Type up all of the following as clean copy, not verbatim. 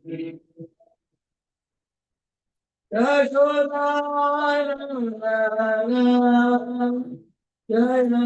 Yashodanandana Jaya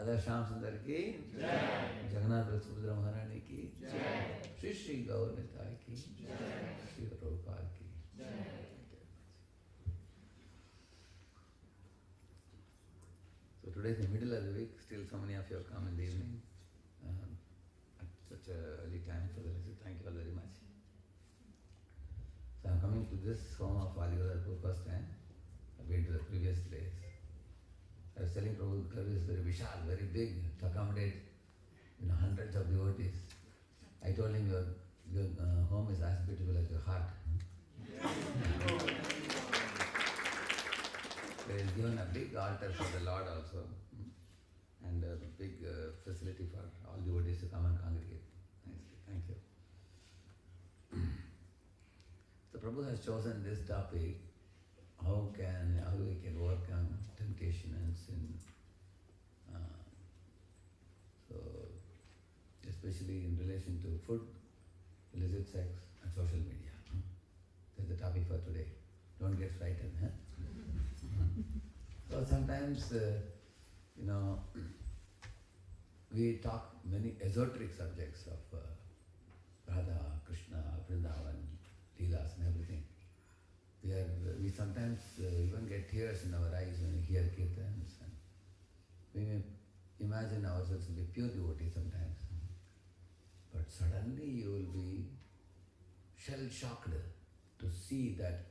Radheshyam Sundar ki Jai, Jagannath Subhadra Maharani ki Jai, Shri Shri Gaur Nitai ki Jai, Shri Prabhupada ki Jai. So today is the middle of the week, still so many of you have come in the evening at such an early time for the visit. Thank you all very much. So I am coming to this home of Adigadar for the first time. I have been to the previous place. I was telling Prabhu, the curve is very vishal, very big, to accommodate hundreds of devotees. I told him, your home is as beautiful as your heart. There is given a big altar for the Lord also, and a big facility for all devotees to come and congregate. Nicely. Thank you. So Prabhu has chosen this topic, how we can overcome temptation and sin especially in relation to food, illicit sex, and social media. That's the topic for today. Don't get frightened. Huh? So sometimes, we talk many esoteric subjects of Radha, Krishna, Vrindavan, Leelas and everything. We sometimes even get tears in our eyes when we hear kirtans. And we may imagine ourselves to be pure devotees sometimes. But suddenly you will be shell-shocked to see that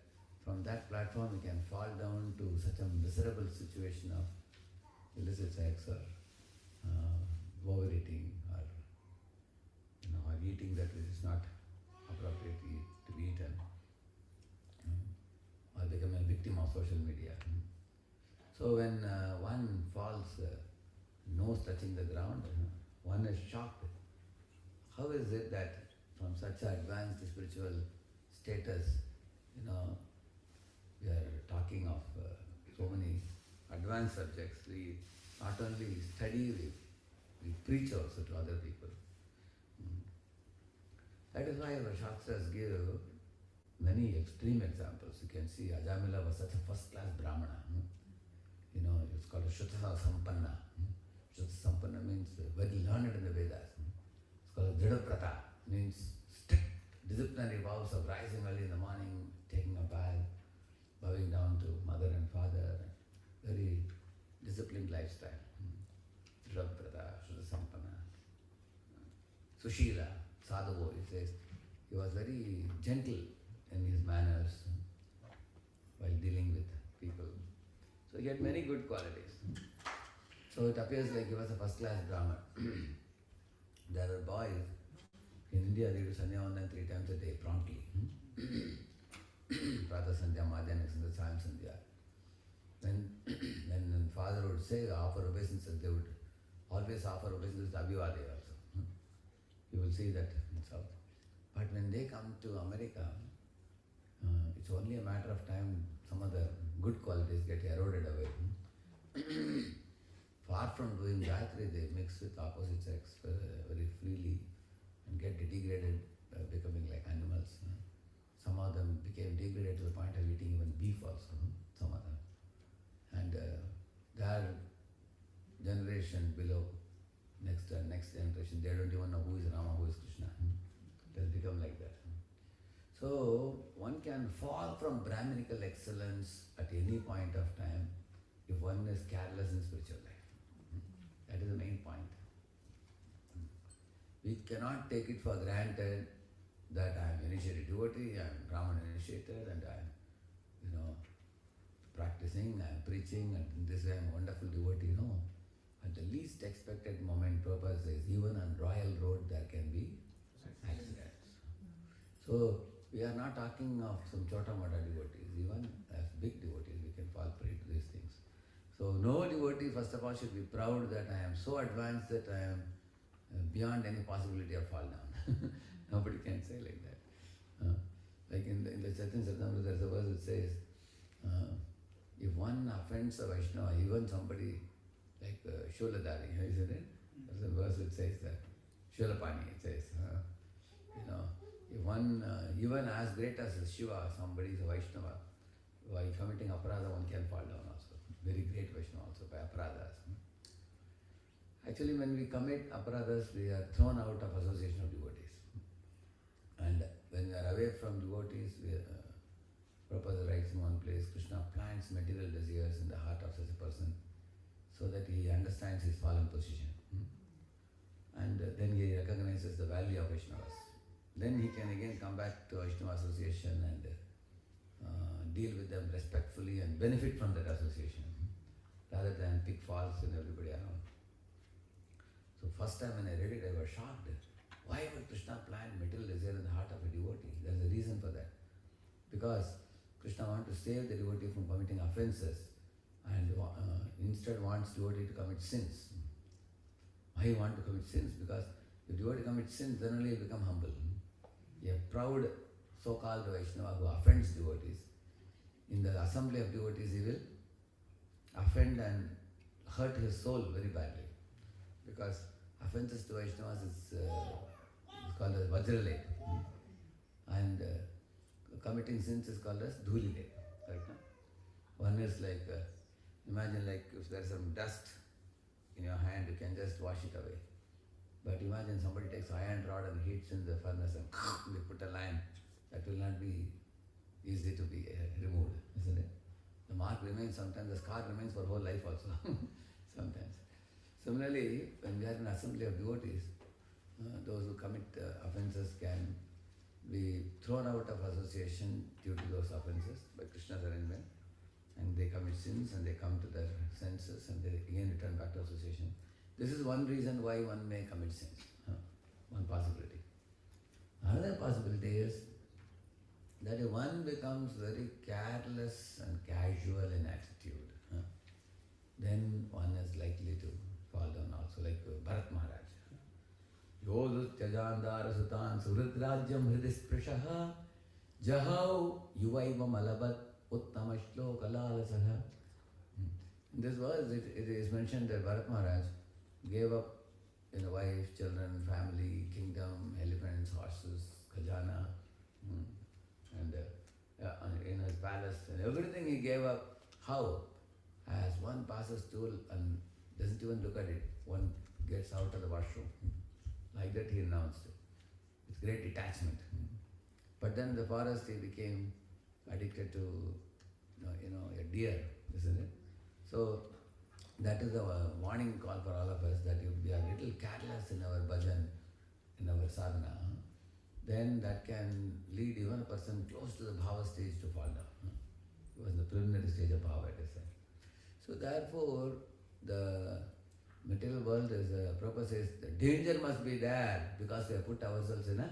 from that platform you can fall down to such a miserable situation of illicit sex or overeating or eating that which is not appropriate to be eaten, or become a victim of social media. So when one falls, nose touching the ground, one is shocked. How is it that from such advanced spiritual status, we are talking of so many advanced subjects. We not only study, we preach also to other people. That is why our Shastras give many extreme examples. You can see Ajamila was such a first-class Brahmana. It's called a Shuta Sampanna. Shuta Sampanna means very learned in the Vedas. It's called a Dhridaprata, means strict disciplinary vows of rising early in the morning, taking a bath, bowing down to mother and father, very disciplined lifestyle. Dhridaprata, Shuta Sampanna. Sushila, Sadhavo, he says, he was very gentle in his manners while dealing with people. So he had many good qualities. So it appears like he was a first-class Brahman. There are boys in India, they do Sandhya 3 times a day, promptly. Prata Sandhya, Madhyana Sandhya, Sayam Sandhya. When father would say, offer obeisances, they would always offer obeisances to Abhivade also. You will see that in South. But when they come to America, it's only a matter of time some of the good qualities get eroded away. Far from doing Gayatri, they mix with opposite sex very freely and get degraded, becoming like animals. Some of them became degraded to the point of eating even beef also, some of them. And their generation below, next generation, they don't even know who is Rama, who is Krishna. It has become like that. So one can fall from Brahminical excellence at any point of time if one is careless in spiritual life. That is the main point. We cannot take it for granted that I am initiated devotee, I am Brahman initiated, and I am, practicing, I am preaching, and in this way I am a wonderful devotee. No. At the least expected moment, Prabhupada says, even on royal road there can be accidents. So we are not talking of some chota mota devotees. Even as big devotees, we can fall prey to these things. So no devotee, first of all, should be proud that I am so advanced that I am beyond any possibility of fall down. Nobody can say like that. Like in the Chaitanya Charitamrita, there is a verse that says, if one offends a Vaishnava, even somebody like Sholadari, isn't it? There's a verse that says that. Sholapani, it says, if one, even as great as Shiva, somebody is a Vaishnava, while committing aparadha, one can fall down also. Very great Vaishnava also by aparadhas. Actually, when we commit aparadhas, we are thrown out of association of devotees. And when we are away from devotees, Prabhupada writes in one place, Krishna plants material desires in the heart of such a person so that he understands his fallen position. And then he recognizes the value of Vaishnavas. Then he can again come back to Vaishnava association and deal with them respectfully and benefit from that association, rather than pick faults in everybody around. So first time when I read it, I was shocked. Why would Krishna plant material desire in the heart of a devotee? There is a reason for that. Because Krishna wants to save the devotee from committing offenses and instead wants devotee to commit sins. Why he wants to commit sins? Because if devotee commits sins, then only he will become humble. A proud so-called Vaishnava who offends devotees, in the assembly of devotees he will offend and hurt his soul very badly. Because offenses to Vaishnavas is called as Vajralep. And committing sins is called as Dhulilep. Right? One is like, imagine like if there's some dust in your hand, you can just wash it away. But imagine somebody takes iron rod and heats in the furnace and they put a line, that will not be easy to be removed, isn't it? The mark remains sometimes, the scar remains for whole life also, sometimes. Similarly, when we are in an assembly of devotees, those who commit offenses can be thrown out of association due to those offenses by Krishna's arrangement, and they commit sins and they come to their senses and they again return back to association. This is one reason why one may commit sins, one possibility. Another possibility is that if one becomes very careless and casual in attitude, then one is likely to fall down also, like Bharat Maharaj. Yodu Tyajandara Sutan Suhridrajyam Hridisprishaha Jahau Yuvaiva Malabat Uttama Shloka Lalasaha. In this verse, it is mentioned that Bharat Maharaj gave up wife, children, family, kingdom, elephants, horses, khajana, and in his palace, and everything he gave up. How? As one passes through and doesn't even look at it, one gets out of the washroom. Like that he renounced it. With great detachment. But then in the forest he became addicted to a deer, isn't it? So that is a warning call for all of us, that if we are a little careless in our bhajan, in our sadhana, then that can lead even a person close to the bhava stage to fall down. It was the preliminary stage of bhava, it is said. So therefore, the material world is, Prabhupada says, the danger must be there because we have put ourselves in a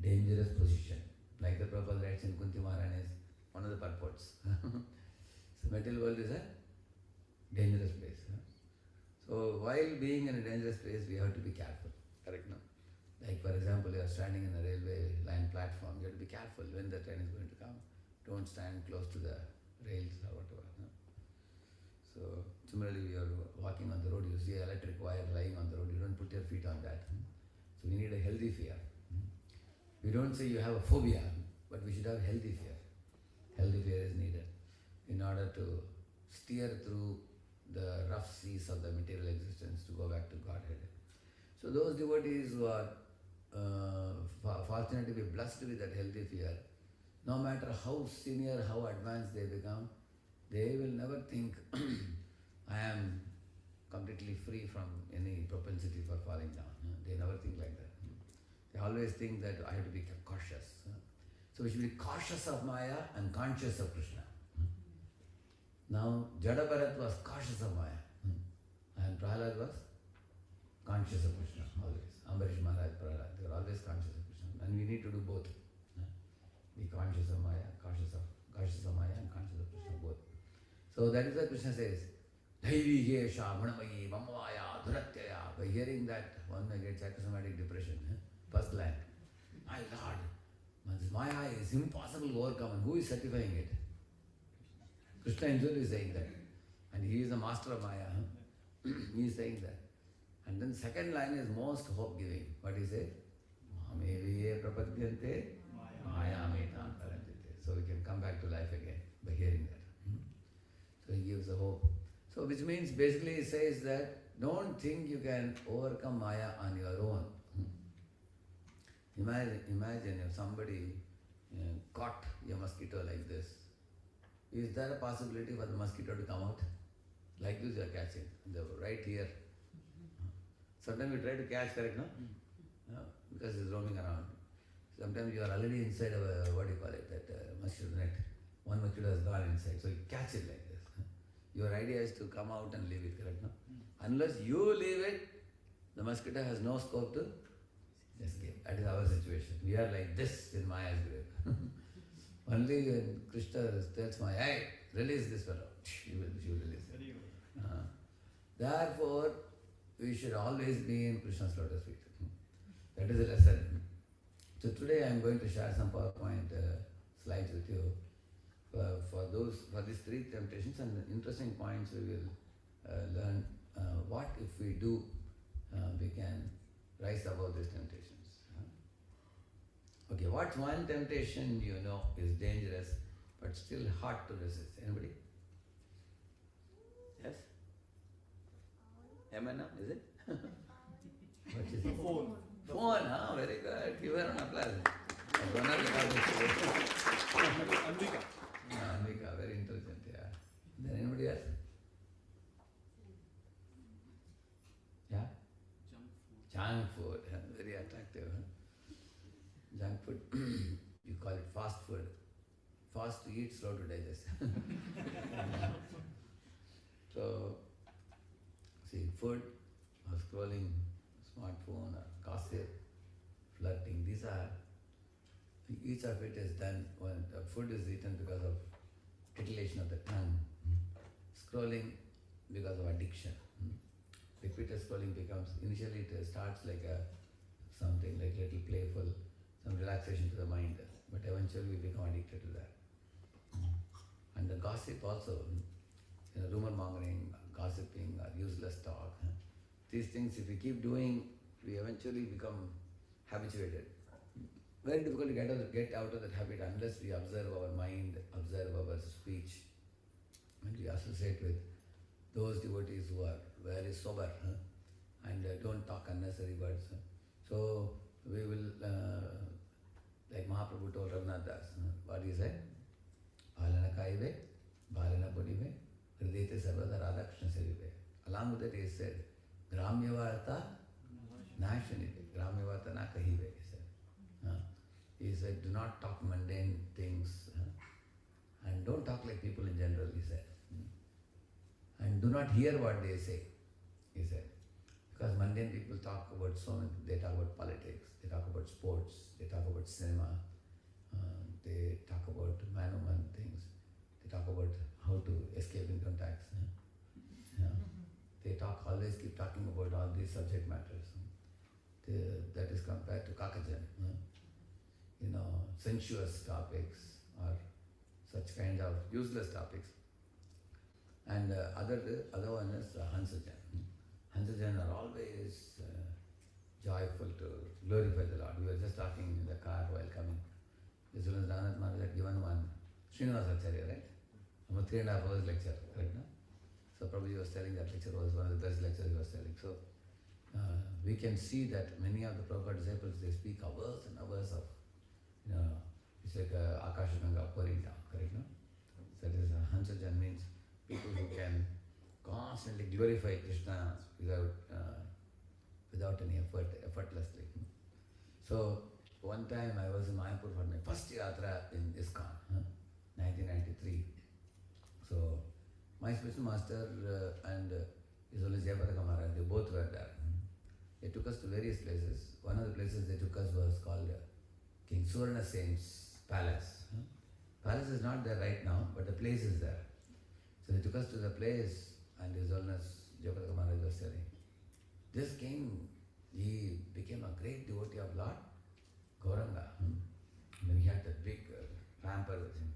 dangerous position. Like the Prabhupada writes in Kunti Maharani is one of the purports. So material world is a dangerous place. So while being in a dangerous place, we have to be careful. Correct, no? Like for example, you are standing in a railway line platform, you have to be careful when the train is going to come. Don't stand close to the rails or whatever. No? So similarly, you are walking on the road, you see an electric wire lying on the road, you don't put your feet on that. So we need a healthy fear. We don't say you have a phobia, but we should have healthy fear. Healthy fear is needed in order to steer through the rough seas of the material existence to go back to Godhead. So those devotees who are fortunate to be blessed with that healthy fear, no matter how senior, how advanced they become, they will never think, I am completely free from any propensity for falling down. They never think like that. They always think that I have to be cautious. So we should be cautious of Maya and conscious of Krishna. Now, Jada Bharat was cautious of Maya, and Prahlad was conscious of Krishna, always. Ambarish Maharaj, Prahlad, they were always conscious of Krishna. And we need to do both. Be conscious of Maya, conscious of Maya and conscious of Krishna, both. So that is what Krishna says, Dhaivi Yesha, Manamayi, Mamavaya, Dhuratyaya. By hearing that, one may get psychosomatic depression. First line, my Lord, this Maya is impossible to overcome, and who is certifying it? Krishna himself is saying that. And he is the master of Maya. He is saying that. And then second line is most hope-giving. What he says? Mahameviye prapadyante maya metam parantite. So we can come back to life again by hearing that. So he gives a hope. So which means basically he says that don't think you can overcome Maya on your own. Imagine if somebody caught a mosquito like this. Is there a possibility for the mosquito to come out? Like this you are catching, right here. Sometimes you try to catch, correct, no? Because it's roaming around. Sometimes you are already inside of a, what do you call it, that mosquito net. One mosquito has gone inside, so you catch it like this. Your idea is to come out and leave it, correct, no? Unless you leave it, the mosquito has no scope to escape. That is our situation. We are like this in Maya's grave. Only when Krishna tells Maya, hey, release this fellow, she will release it. Therefore, we should always be in Krishna's lotus feet. That is the lesson. So today I am going to share some PowerPoint slides with you for these three temptations, and interesting points we will learn what if we do we can rise above these temptations. Okay, what's one temptation you know is dangerous but still hard to resist? Anybody? Yes? M&M, is it? What is it? Phone. Phone, very good. Give her an applause. Ambika. Anvika, very intelligent, yeah. Then anybody else? Yeah? Junk food, very attractive. Junk food, you call it fast food. Fast to eat, slow to digest. So, see, food or scrolling, smartphone or gossip, flirting, these are, each of it is done when the food is eaten because of titillation of the tongue. Scrolling because of addiction. Repeated scrolling becomes, initially it starts like something like little playful, some relaxation to the mind, but eventually we become addicted to that. And the gossip also, rumor mongering, gossiping, or useless talk. These things, if we keep doing, we eventually become habituated. Very difficult to get out of that habit unless we observe our mind, observe our speech, and we associate with those devotees who are very sober and don't talk unnecessary words. So we will, like Mahaprabhu told Raghunath Das, what he said? Bhalana kaive, bhalana podive, hridete sarvada radha krishna sevive. Along with that he said, gramya varta nashanite, gramya varta na kahive, he said. He said, do not talk mundane things and don't talk like people in general, he said. And do not hear what they say, he said. Because mundane people talk about so many, they talk about politics, they talk about sports, they talk about cinema, they talk about man-on-man things, they talk about how to escape income tax. They always keep talking about all these subject matters. That is compared to Kakajan. Sensuous topics or such kind of useless topics. And other one is Hansajan. Hansajan are always joyful to glorify the Lord. We were just talking in the car while coming. As soon as Ranath Maharaj had given one Srinivas Acharya, right? About 3.5 hours lecture, right? No? So Prabhuji was telling that lecture was one of the best lectures he was telling. So we can see that many of the Prabhupada disciples, they speak hours and hours of, it's like Akashaganga pouring down, correct? No? So that is Hansajan means people who can constantly glorify Krishna without any effort, effortlessly. So one time I was in Mayapur for my first yatra in ISKCON, 1993. So my spiritual master and His Holiness Jayapadaka Maharaj, they both were there. They took us to various places. One of the places they took us was called King Suvarna Sen's palace. Palace is not there right now, but the place is there. So they took us to the place, and His Holiness Jayapadaka Maharaj was telling, this king, he became a great devotee of Lord Gauranga. And he had that big pamper with him.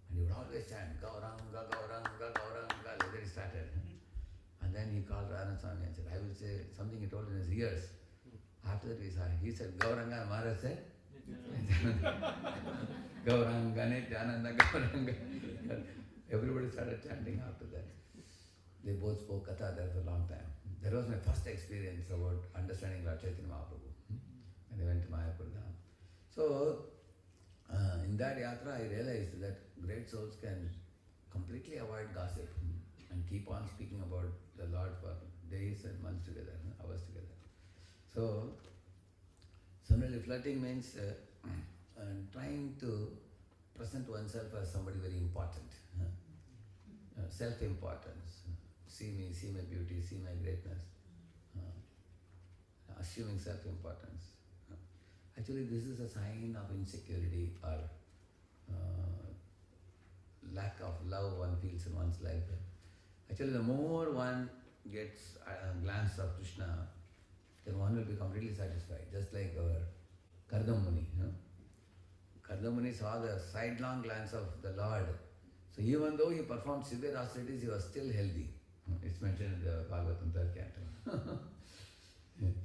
And he would always chant, Gauranga, Gauranga, Gauranga, like that he started. And then he called Radha Swami and said, I will say something he told in his ears. After that he said, Gauranga, and Maharaj said, Gauranga, Nityananda, Gauranga. Everybody started chanting after that. They both spoke Katha there for a long time. That was my first experience about understanding Lord Chaitanya Mahaprabhu. And I went to Mayapur. So, in that yatra I realized that great souls can completely avoid gossip and keep on speaking about the Lord for days and months together, hours together. So, similarly, flirting means trying to present oneself as somebody very important. Self-importance. See me, see my beauty, see my greatness. Assuming self-importance. Actually, this is a sign of insecurity or lack of love one feels in one's life. Actually, the more one gets a glance of Krishna, then one will become really satisfied. Just like our Kardam Muni. Kardam Muni saw the sidelong glance of the Lord. So even though he performed severe austerities, he was still healthy. It's mentioned in the Bhagavatam 3rd canto.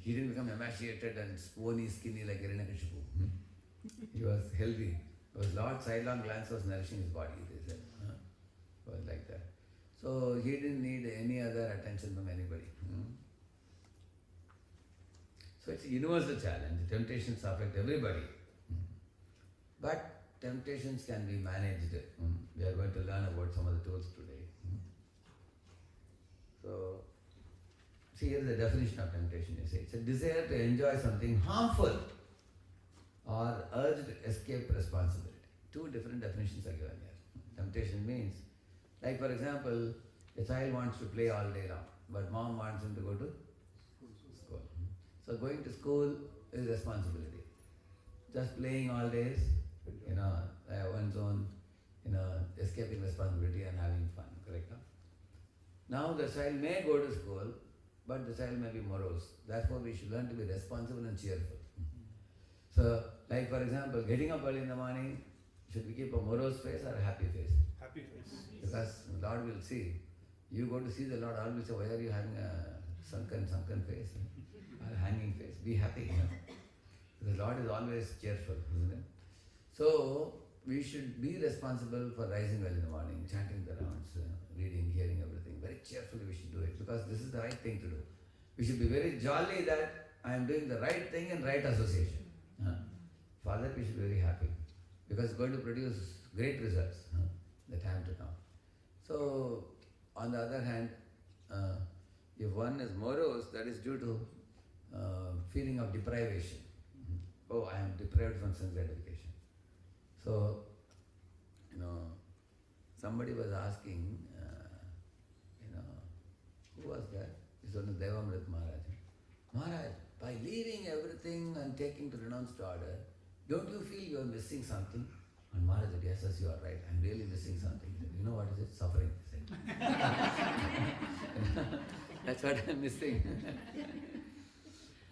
He didn't become emaciated and bony, skinny like Hiranyakashipu. He was healthy. His Lord's sidelong glance was nourishing his body, they said. It was like that. So he didn't need any other attention from anybody. So it's a universal challenge. Temptations affect everybody. But temptations can be managed. We are going to learn about some of the tools today. So, see, here is the definition of temptation. You say it's a desire to enjoy something harmful or urge to escape responsibility. Two different definitions are given here. Temptation means, like for example, a child wants to play all day long, but mom wants him to go to school. So going to school is responsibility. Just playing all days, one's own, escaping responsibility and having fun, correct? Now the child may go to school, but the child may be morose. Therefore, we should learn to be responsible and cheerful. So, like for example, getting up early in the morning, should we keep a morose face or a happy face? Happy face. Because Lord will see. You go to see the Lord, Lord will say, why are you having a sunken face or a hanging face? Be happy. Because Lord is always cheerful, isn't it? So, we should be responsible for rising well in the morning, chanting the rounds, reading, hearing everything. Very cheerfully we should do it because this is the right thing to do. We should be very jolly that I am doing the right thing in right association. For that we should be very happy because it's going to produce great results the time to come. So, on the other hand, if one is morose, that is due to feeling of deprivation. Oh, I am deprived from sense gratification. So, somebody was asking, who was that? It's one of Devamrit Maharaj. Maharaj, by leaving everything and taking to renounced order, don't you feel you are missing something? And Maharaj said, yes, you are right. I'm really missing something. He said, you know what is it? Suffering. He said. That's what I'm missing.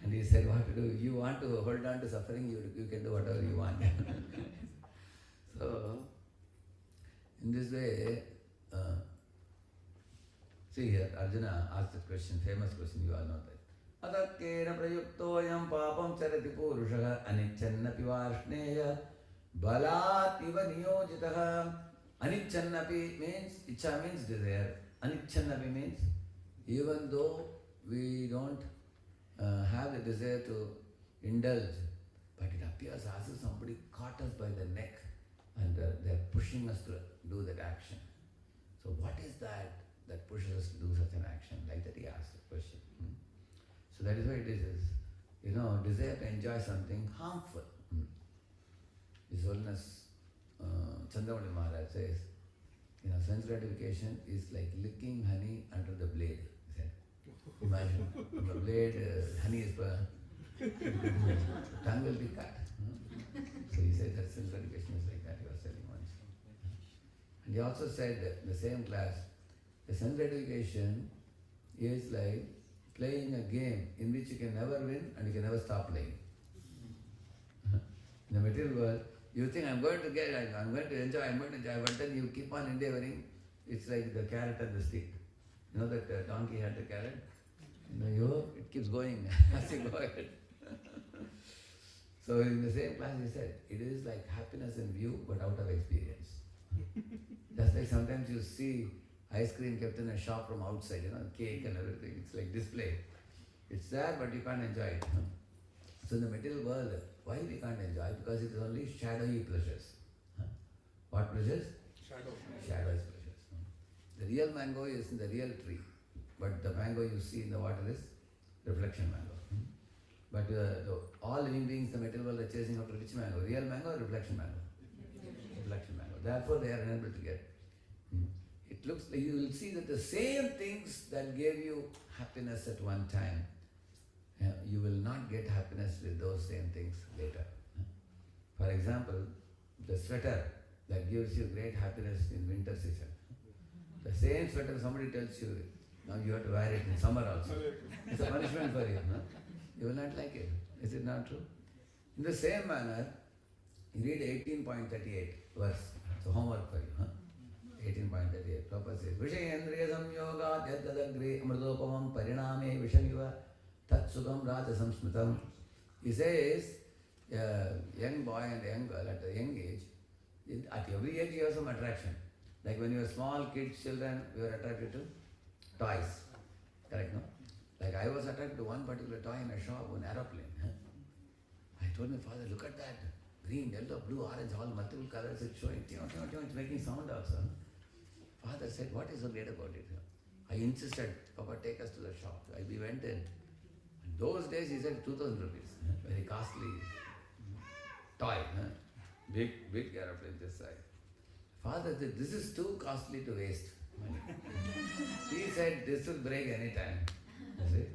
And he said, what to do? If you want to hold on to suffering, you can do whatever you want. So, in this way, see here, Arjuna asked the question, famous question, you all know that. Adakkena prayuktoyam papam charati purushaha anichannapi varshneya balat iva niyojitaha. Anichannapi means, icha means desire. Anichannapi means, even though we don't have the desire to indulge, but it appears as if somebody caught us by the neck and they're pushing us to do that action. So what is that pushes us to do such an action? Like that he asked the question. So that is why it is, desire to enjoy something harmful. His Holiness Chandramani Maharaj says, sense gratification is like licking honey under the blade. He said, imagine, from the blade, honey is tongue will be cut. So he said that sense gratification is like that, he was telling once. And he also said that in the same class, the sense gratification is like playing a game in which you can never win and you can never stop playing. In the material world, you think I'm going to enjoy, but then you keep on endeavoring. It's like the carrot and the stick. You know that donkey had the carrot? It keeps going as you go ahead. So in the same class he said, it is like happiness in view but out of experience. Just like sometimes you see ice cream kept in a shop from outside, cake and everything. It's like display. It's there but you can't enjoy it. So in the material world, why we can't enjoy? Because it is only shadowy pleasures. What pleasures? Shadowy pleasures. The real mango is in the real tree, but the mango you see in the water is reflection mango. But all living beings, the material world are chasing after which mango? Real mango or reflection mango? Reflection mango. Therefore they are unable to get. It looks like you will see that the same things that gave you happiness at one time, you will not get happiness with those same things later. For example, the sweater that gives you great happiness in winter season. The same sweater somebody tells you, now you have to wear it in summer also. It's a punishment for you. You will not like it. Is it not true? In the same manner, you read 18.38 verse. So homework for you. 18.38. Prabhupada says, Vishayendriya samyogat yadadagre amridopamam pariname vishamiva Tat Sugam Raja Samsmitam. He says, young boy and young girl at a young age, at every age you have some attraction. Like when you were small kids, children, you were attracted to toys. Correct, no? Like I was attracted to one particular toy in a shop, an aeroplane. I told my father, look at that. Green, yellow, blue, orange, all multiple colors, it's showing, it's making sound also. Father said, what is so great about it? I insisted, Papa, take us to the shop. We went in. Those days he said 2,000 rupees. Very costly toy. Big aeroplane this size. Father said, this is too costly to waste money. He said, this will break any time. I said,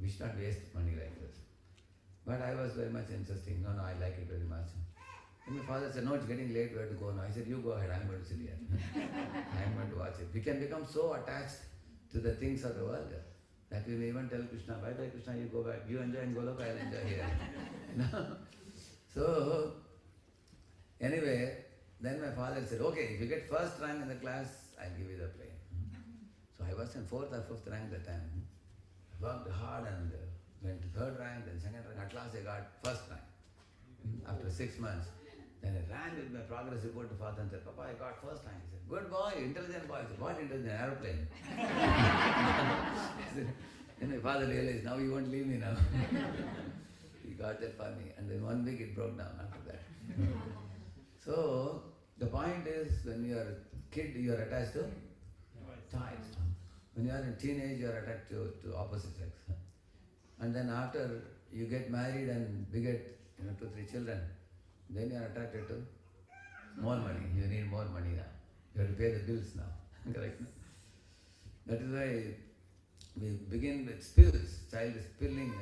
we should not waste money like this. But I was very much insisting, no, I like it very much. And my father said, no, it's getting late, we have to go now. I said, you go ahead, I'm going to sit here. I'm going to watch it. We can become so attached to the things of the world that we may even tell Krishna, bye bye Krishna, you go back. You enjoy in Goloka, I'll enjoy here. So, anyway, then my father said, okay, if you get first rank in the class, I'll give you the plane. So I was in 4th or 5th rank that time. I worked hard and went to 3rd rank, then 2nd rank. At last I got 1st rank. After 6 months. Then I ran with my progress report to father and said, Papa, I got 1st rank. He said, good boy, intelligent boy. I said, what intelligent? Aeroplane. Then my father realized, now you won't leave me now. He got that for me. And then 1 week it broke down after that. So, the point is, when you are a kid, you are attached to toys. When you are in teenage, you are attached to opposite sex. And then after you get married and beget 2, 3 children, then you are attracted to more money. You need more money now. You have to pay the bills now. Correct? That is why we begin with spills. Child is spilling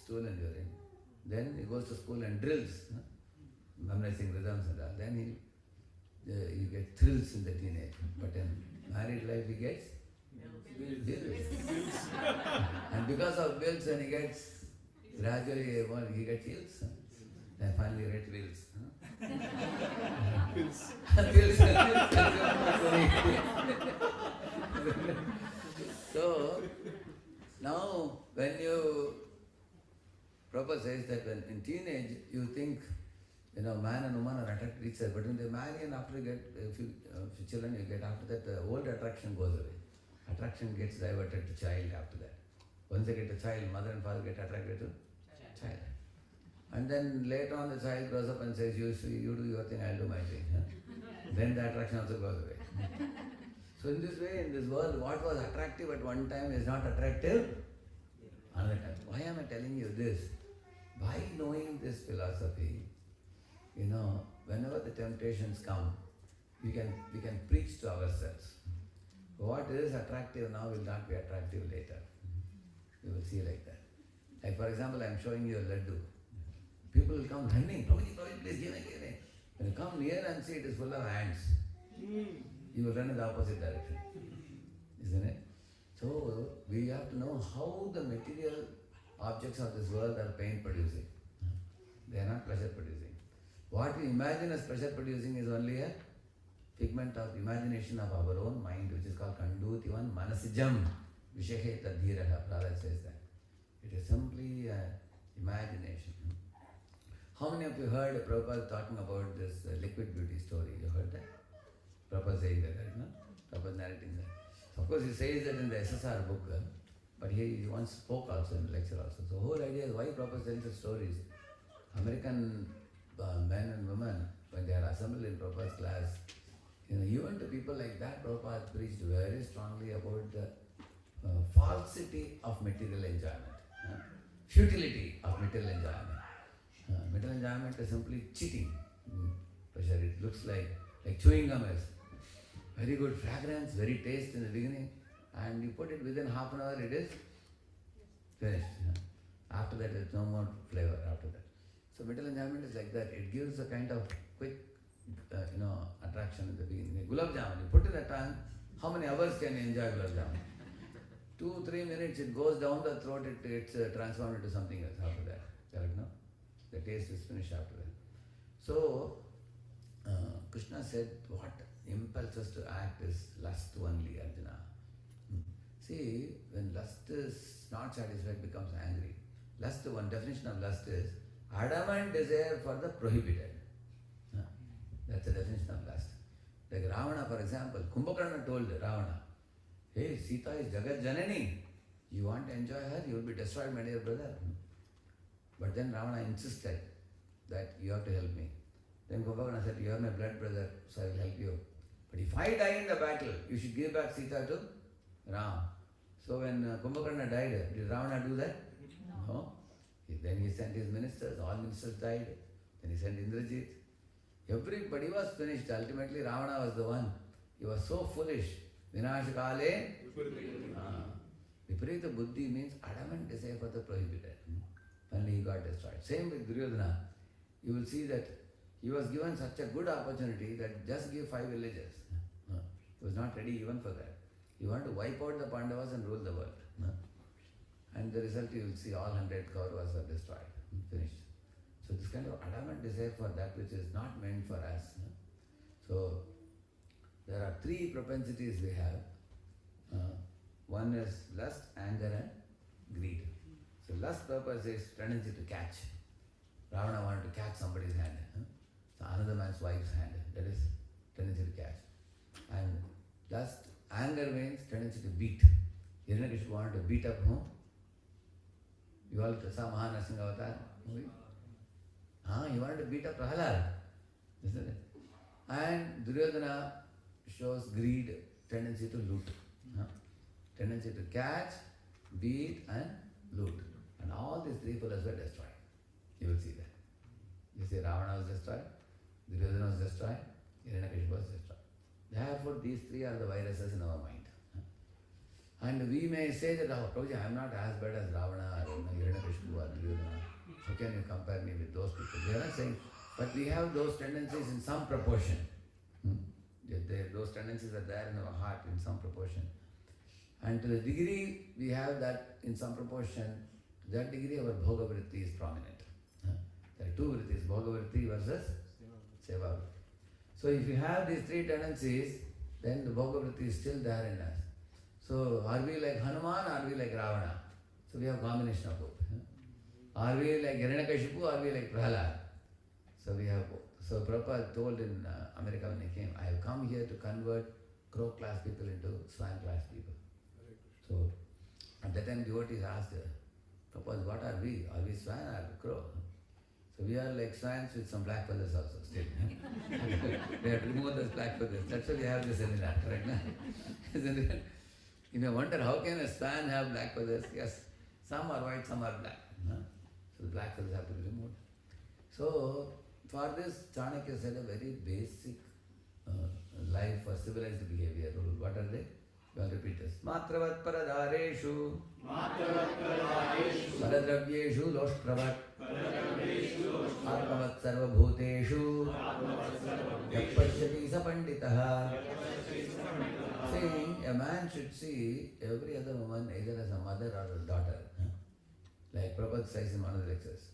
stool and urine. Then he goes to school and drills, memorizing rhythms and all. Then he get thrills in the teenage. But in married life he gets bills. And because of bills, when he gets gradually he gets ills. Then finally red bills. Pills. Bills. So now when you Prabhupada says that when in teenage you think man and woman are attracted to each other, but when they marry and after you get a few children you get, after that the old attraction goes away. Attraction gets diverted to child after that. Once they get a child, mother and father get attracted to child. And then later on the child grows up and says, you do your thing, I'll do my thing. Then the attraction also goes away. So in this way, in this world, what was attractive at one time is not attractive another time. Why am I telling you this? By knowing this philosophy, whenever the temptations come, we can preach to ourselves. What is attractive now will not be attractive later. You will see like that. Like for example, I am showing you a laddu. People will come running, Prabhuji, please give me. When you come near and see it is full of ants, you will run in the opposite direction. Isn't it? So, we have to know how the material objects of this world are pain producing. They are not pleasure producing. What we imagine as pleasure producing is only a figment of imagination of our own mind, which is called Kandutivan Manasijam Vishehe Tadhiraha. Radha says that. It is simply imagination. How many of you heard Prabhupada talking about this liquid beauty story? You heard that? Prabhupada saying that, right? No? Prabhupada narrating that. So of course he says that in the SSR book, but he once spoke also in the lecture also. So the whole idea is why Prabhupada tells the stories. American men and women, when they are assembled in Prabhupada's class, even to people like that, Prabhupada preached very strongly about the falsity of material enjoyment, futility of material enjoyment. Material enjoyment is simply cheating. Pleasure. It looks like chewing gum is very good fragrance, very taste in the beginning, and you put it within half an hour, it is finished. After that, there is no more flavor after that. So material enjoyment is like that. It gives a kind of quick, attraction in the beginning. Gulab jamun, you put in the tongue, how many hours can you enjoy gulab jamun? 2-3 minutes, it goes down the throat, it's transformed into something else after that. Correct, no? The taste is finished after that. So, Krishna said, what impels us to act is lust only, Arjuna. See, when lust is not satisfied becomes angry. Lust, one definition of lust is adamant desire for the prohibited. That's the definition of lust. Like Ravana, for example, Kumbhakarna told Ravana, hey, Sita is Jagat Janani. You want to enjoy her, you will be destroyed, my dear brother. But then Ravana insisted that you have to help me. Then Kumbhakarna said, you are my blood brother, so I will help you. But if I die in the battle, you should give back Sita to Ram. So when Kumbhakarna died, did Ravana do that? No. Then he sent his ministers, all ministers died. Then he sent Indrajit. Everybody was finished. Ultimately, Ravana was the one. He was so foolish. Vinashakale. Viparita buddhi means adamant desire for the prohibited. Finally, he got destroyed. Same with Duryodhana. You will see that he was given such a good opportunity that just give 5 villages. He was not ready even for that. He wanted to wipe out the Pandavas and rule the world. And the result you will see all 100 Kauravas are destroyed. Finished. So this kind of adamant desire for that which is not meant for us. So there are 3 propensities we have. One is lust, anger and greed. So lust purpose is tendency to catch. Ravana wanted to catch somebody's hand. So another man's wife's hand. That is tendency to catch. And lust, anger means tendency to beat. Hiranyakashipu wanted to beat up whom? You all saw Mahanarsinga Avatar movie? He wanted to beat up Prahalad, isn't it? And Duryodhana shows greed, tendency to loot. Tendency to catch, beat and loot. And all these 3 fellows were destroyed. You will see that. You see Ravana was destroyed, Duryodhana was destroyed, Hiranyakashipu was destroyed. Therefore these 3 are the viruses in our mind. And we may say that, oh, Prabhuji, I am not as bad as Ravana or Hiranyakashipu or Duryodhana. How can you compare me with those people? They are not saying, but we have those tendencies in some proportion. Those tendencies are there in our heart in some proportion. And to the degree we have that in some proportion, that degree our bhoga vritti is prominent. There are 2 vrittis, bhoga vritti versus seva vritti. So if you have these 3 tendencies, then the bhoga vritti is still there in us. So are we like Hanuman or are we like Ravana? So we have combination of both. Are we like Hiranyakashipu or are we like Prahalad? So we have both. So Prabhupada told in America when he came, I have come here to convert crow class people into swan class people. So at that time devotees asked Prabhupada, what are we? Are we swan or crow? So we are like swans with some black feathers also still. We have to remove those black feathers. That's why we have this seminar right now. Isn't it? You may wonder how can a swan have black feathers? Yes, some are white, some are black. So the black feathers have to be removed. So for this, Chanakya said a very basic life or civilized behavior rule. What are they? You will repeat this. Matravat paradhareshu paradravyeshu loshpravat atmavat sarvabhuteshu yapashyati sa panditaha. Saying a man should see every other woman either as a mother or a daughter. Like Prabhupada says in one of the lectures,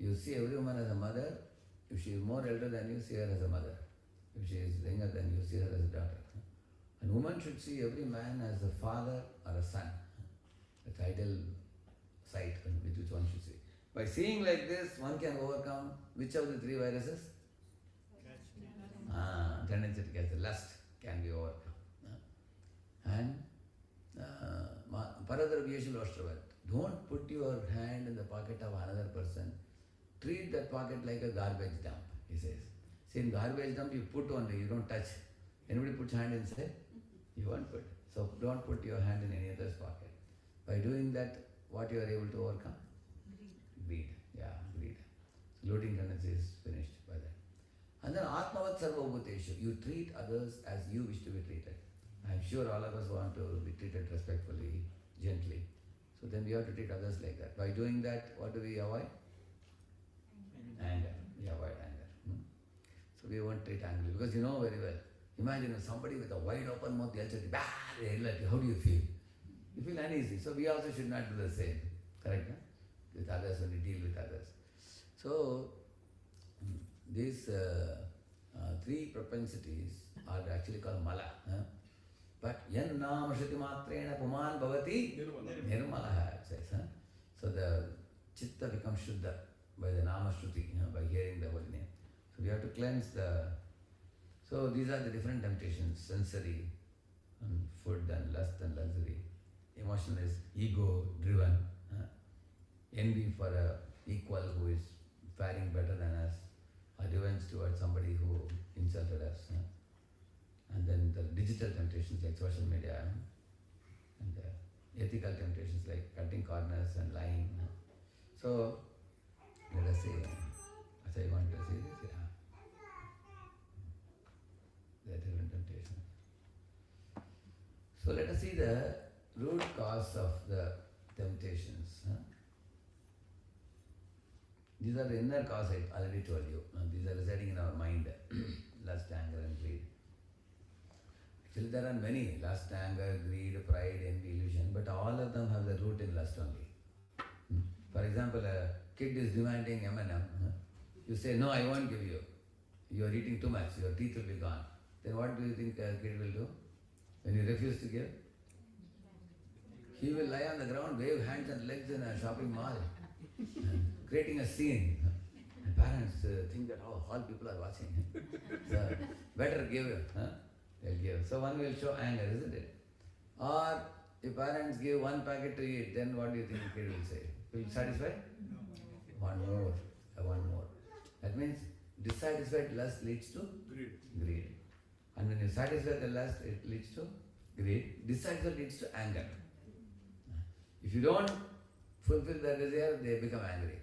you see every woman as a mother. If she is more elder than you, see her as a mother. If she is younger than you, see her as a daughter. And woman should see every man as a father or a son. That's ideal sight with which one should see. By seeing like this, one can overcome which of the 3 viruses? Tendency to catch the lust can be overcome. And paradravyeshu loshtravat. Don't put your hand in the pocket of another person. Treat that pocket like a garbage dump, he says. See, in garbage dump you put only, you don't touch. Anybody puts hand inside? You won't put. So don't put your hand in any other's pocket. By doing that, what you are able to overcome? Greed. Yeah, greed. So looting tendency is finished by that. And then Atmavat Sarvabhuteshu. You treat others as you wish to be treated. I am sure all of us want to be treated respectfully, gently. So then we have to treat others like that. By doing that, what do we avoid? Anger. We avoid anger. So we won't treat angrily because you know very well. Imagine somebody with a wide open mouth yells at you, how do you feel? You feel uneasy. So we also should not do the same. Correct? Huh? With others when we deal with others. So these 3 propensities are actually called mala. But yan nama shruti matrena puman bhavati nirmalaha. says. So the chitta becomes shuddha by the nama shruti, by hearing the holy name. So we have to cleanse the... So these are the different temptations, sensory, and food and lust and luxury. Emotional is ego driven, envy for a equal who is faring better than us, or revenge towards somebody who insulted us. And then the digital temptations like social media, and the ethical temptations like cutting corners and lying. So let us see. So you want to see this? Yeah. There are different temptations. So let us see the root cause of the temptations. These are the inner cause I already told you. These are residing in our mind. Lust, anger and greed. Actually there are many. Lust, anger, greed, pride, envy, illusion. But all of them have the root in lust only. For example, a kid is demanding M&M. You say, no, I won't give you. You are eating too much. Your teeth will be gone. Then what do you think a kid will do? When you refuse to give? He will lie on the ground, wave hands and legs in a shopping mall, creating a scene. And parents think that, oh, all people are watching. So, better give. They'll give. So one will show anger, isn't it? Or if parents give one packet to eat, then what do you think the kid will say? Will you satisfy? One more. One more. That means dissatisfied lust leads to greed. And when you satisfy the lust, it leads to greed. Dissatisfied leads to anger. If you don't fulfill the desire, they become angry.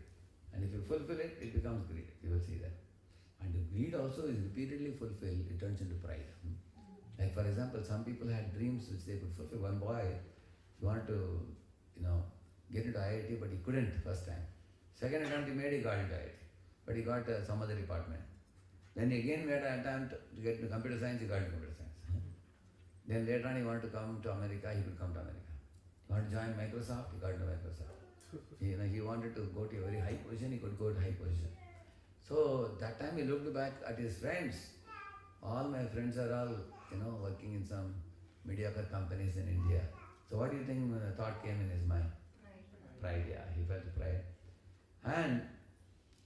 And if you fulfill it, it becomes greed. You will see that. And if greed also is repeatedly fulfilled, it turns into pride. Like for example, some people had dreams which they could fulfill. One boy, he wanted to, get into IIT, but he couldn't first time. Second attempt he made, he got into IIT. But he got some other department. Then he again made an attempt to get into computer science, he got into computer science. Then later on he wanted to come to America, he could come to America. He wanted to join Microsoft, he got into Microsoft. He wanted to go to a very high position, he could go to high position. So that time he looked back at his friends. All my friends are all, working in some mediocre companies in India. So what do you think thought came in his mind? Pride, yeah. He felt pride. And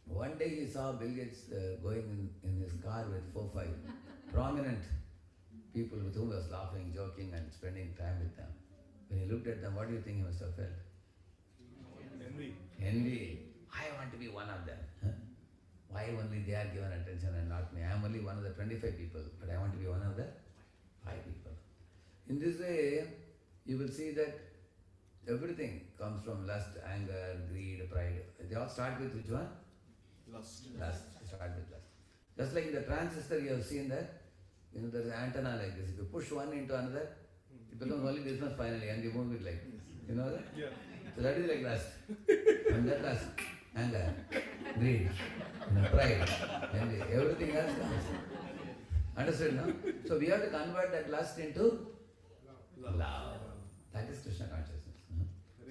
one day he saw Bill Gates going in his car with 4-5 prominent people with whom he was laughing, joking and spending time with them. When he looked at them, what do you think he must have felt? Envy. I want to be one of them. Why only they are given attention and not me? I am only one of the 25 people, but I want to be one of the 5 people. In this way, you will see that everything comes from lust, anger, greed, pride. They all start with which one? Lust. Lust. They start with lust. Just like in the transistor, you have seen that, there is an antenna like this. If you push one into another, it becomes only this much finally, and you move it like this. You know that? Yeah. So that is like lust. And that lust, anger, greed, pride, envy, everything else comes. Understood, no? So we have to convert that lust into love. That is Krishna consciousness.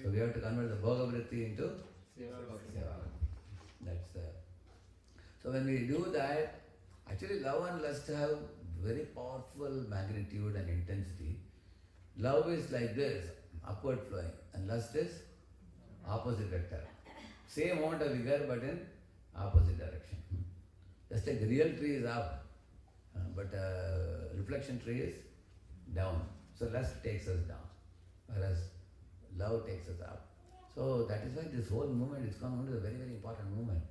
So we have to convert the bhoga vritti into seva. That's the... So when we do that, actually love and lust have very powerful magnitude and intensity. Love is like this, upward flowing, and lust is opposite vector. Same amount of vigor but in opposite direction. Just like the real tree is up, but reflection tree is down. So lust takes us down, whereas love takes us up. So that is why this whole movement is come a very, very important movement.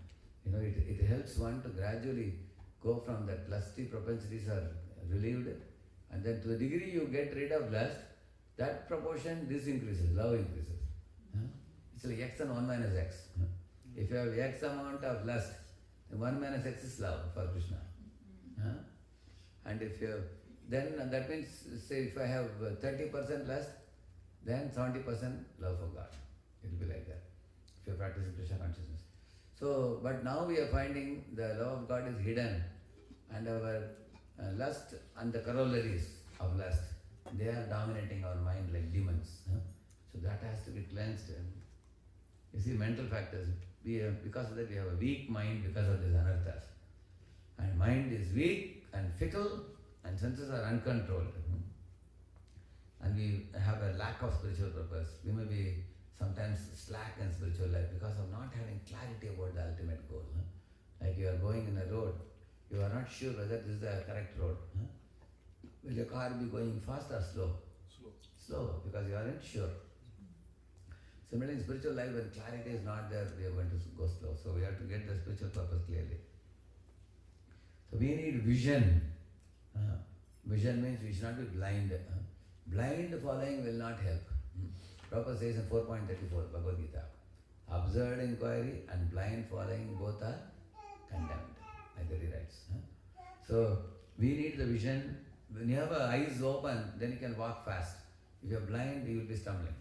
It helps one to gradually go from that lusty propensities are relieved, and then to the degree you get rid of lust, that proportion this increases, love increases. It's like x and 1 minus x. If you have x amount of lust, then 1 minus x is love for Krishna. And if you then that means, say if I have 30% lust, then 70% love for God. It will be like that, if you are practicing Krishna consciousness. So, but now we are finding the love of God is hidden, and our lust and the corollaries of lust, they are dominating our mind like demons. So that has to be cleansed. You see, mental factors, because of that we have a weak mind because of these anarthas. And mind is weak and fickle, and senses are uncontrolled. And we have a lack of spiritual purpose. We may be sometimes slack in spiritual life because of not having clarity about the ultimate goal. Like you are going in a road, you are not sure whether this is the correct road. Will your car be going fast or slow? Slow, because you aren't sure. Similarly, in spiritual life, when clarity is not there, we are going to go slow. So we have to get the spiritual purpose clearly. So we need vision. Vision means we should not be blind. Blind following will not help. Prabhupada says in 4.34 Bhagavad Gita, observed inquiry and blind following both are condemned, like he writes. So we need the vision. When you have eyes open, then you can walk fast. If you are blind, you will be stumbling.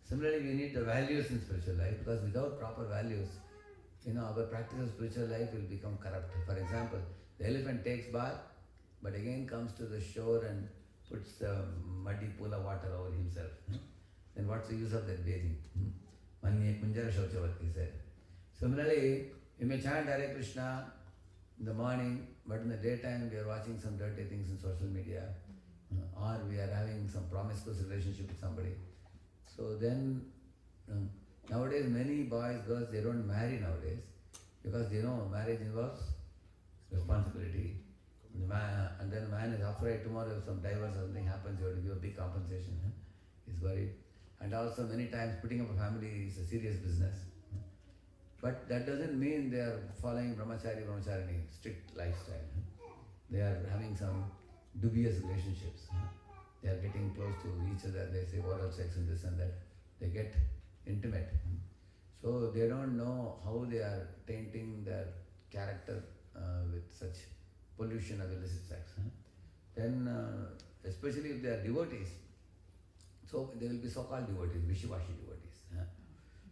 Similarly, we need the values in spiritual life, because without proper values, our practice of spiritual life will become corrupt. For example, the elephant takes bath, but again comes to the shore and puts the muddy pool of water over himself. Then what's the use of that bathing? Manye Kunjara Shauchavat, he said. Similarly, you may chant Hare Krishna in the morning, but in the daytime we are watching some dirty things in social media, or we are having some promiscuous relationship with somebody. So then, nowadays many boys, girls, they don't marry nowadays because they know marriage involves responsibility. And then the man is afraid tomorrow if some divorce or something happens, you have to give a big compensation. He's worried. And also many times putting up a family is a serious business. But that doesn't mean they are following brahmacharini, strict lifestyle. They are having some dubious relationships. They are getting close to each other, they say oral sex and this and that. They get intimate. So they don't know how they are tainting their character with such pollution of illicit sex. Then, especially if they are devotees, so they will be so-called devotees, Vishivashi devotees.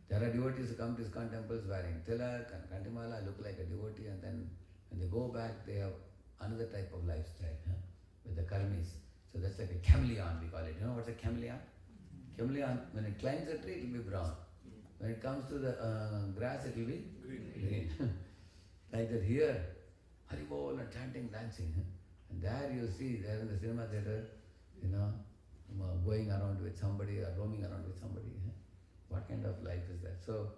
There are devotees who come to ISKCON temples wearing tilak and kantimala, look like a devotee, and then when they go back, they have another type of lifestyle with the karmis. So that's like a chameleon, we call it. You know what's a chameleon? Chameleon, when it climbs a tree, it will be brown. When it comes to the grass, it will be green. Like that here, Haribol and chanting, dancing. And there you see, there in the cinema theatre, going around with somebody or roaming around with somebody. What kind of life is that? So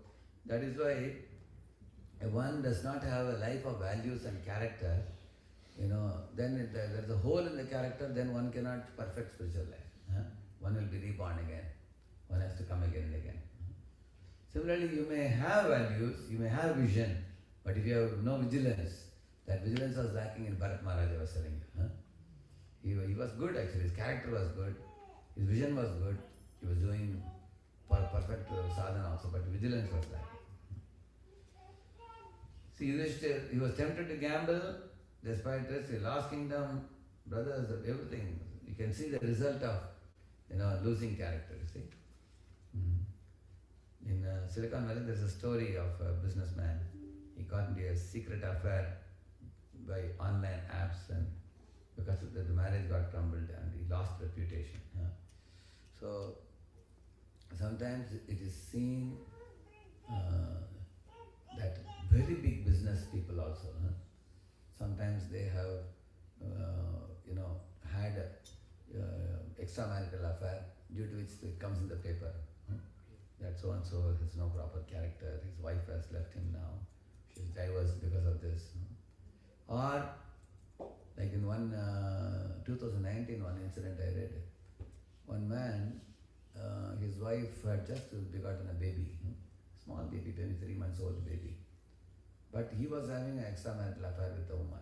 that is why if one does not have a life of values and character, then there's a hole in the character, then one cannot perfect spiritual life. One will be reborn again. One has to come again and again. Similarly, you may have values, you may have vision, but if you have no vigilance, that vigilance was lacking in Bharat Maharaj, I was telling you. He was good actually, his character was good, his vision was good, he was doing perfect sadhana also, but vigilance was lacking. See, he was tempted to gamble, despite this, he lost kingdom, brothers, everything. You can see the result of losing character, you see. In Silicon Valley, there's a story of a businessman. He got into a secret affair by online apps, and because of that, the marriage got crumbled and he lost reputation. So sometimes it is seen that very big business people also, sometimes they have had extramarital affair, due to which it comes in the paper. That so and so has no proper character, his wife has left him now, she's divorced because of this. Or like in 2019, one incident I read, one man, his wife had just begotten a baby, small baby, maybe 3 months old baby. But he was having an extramarital affair with the woman.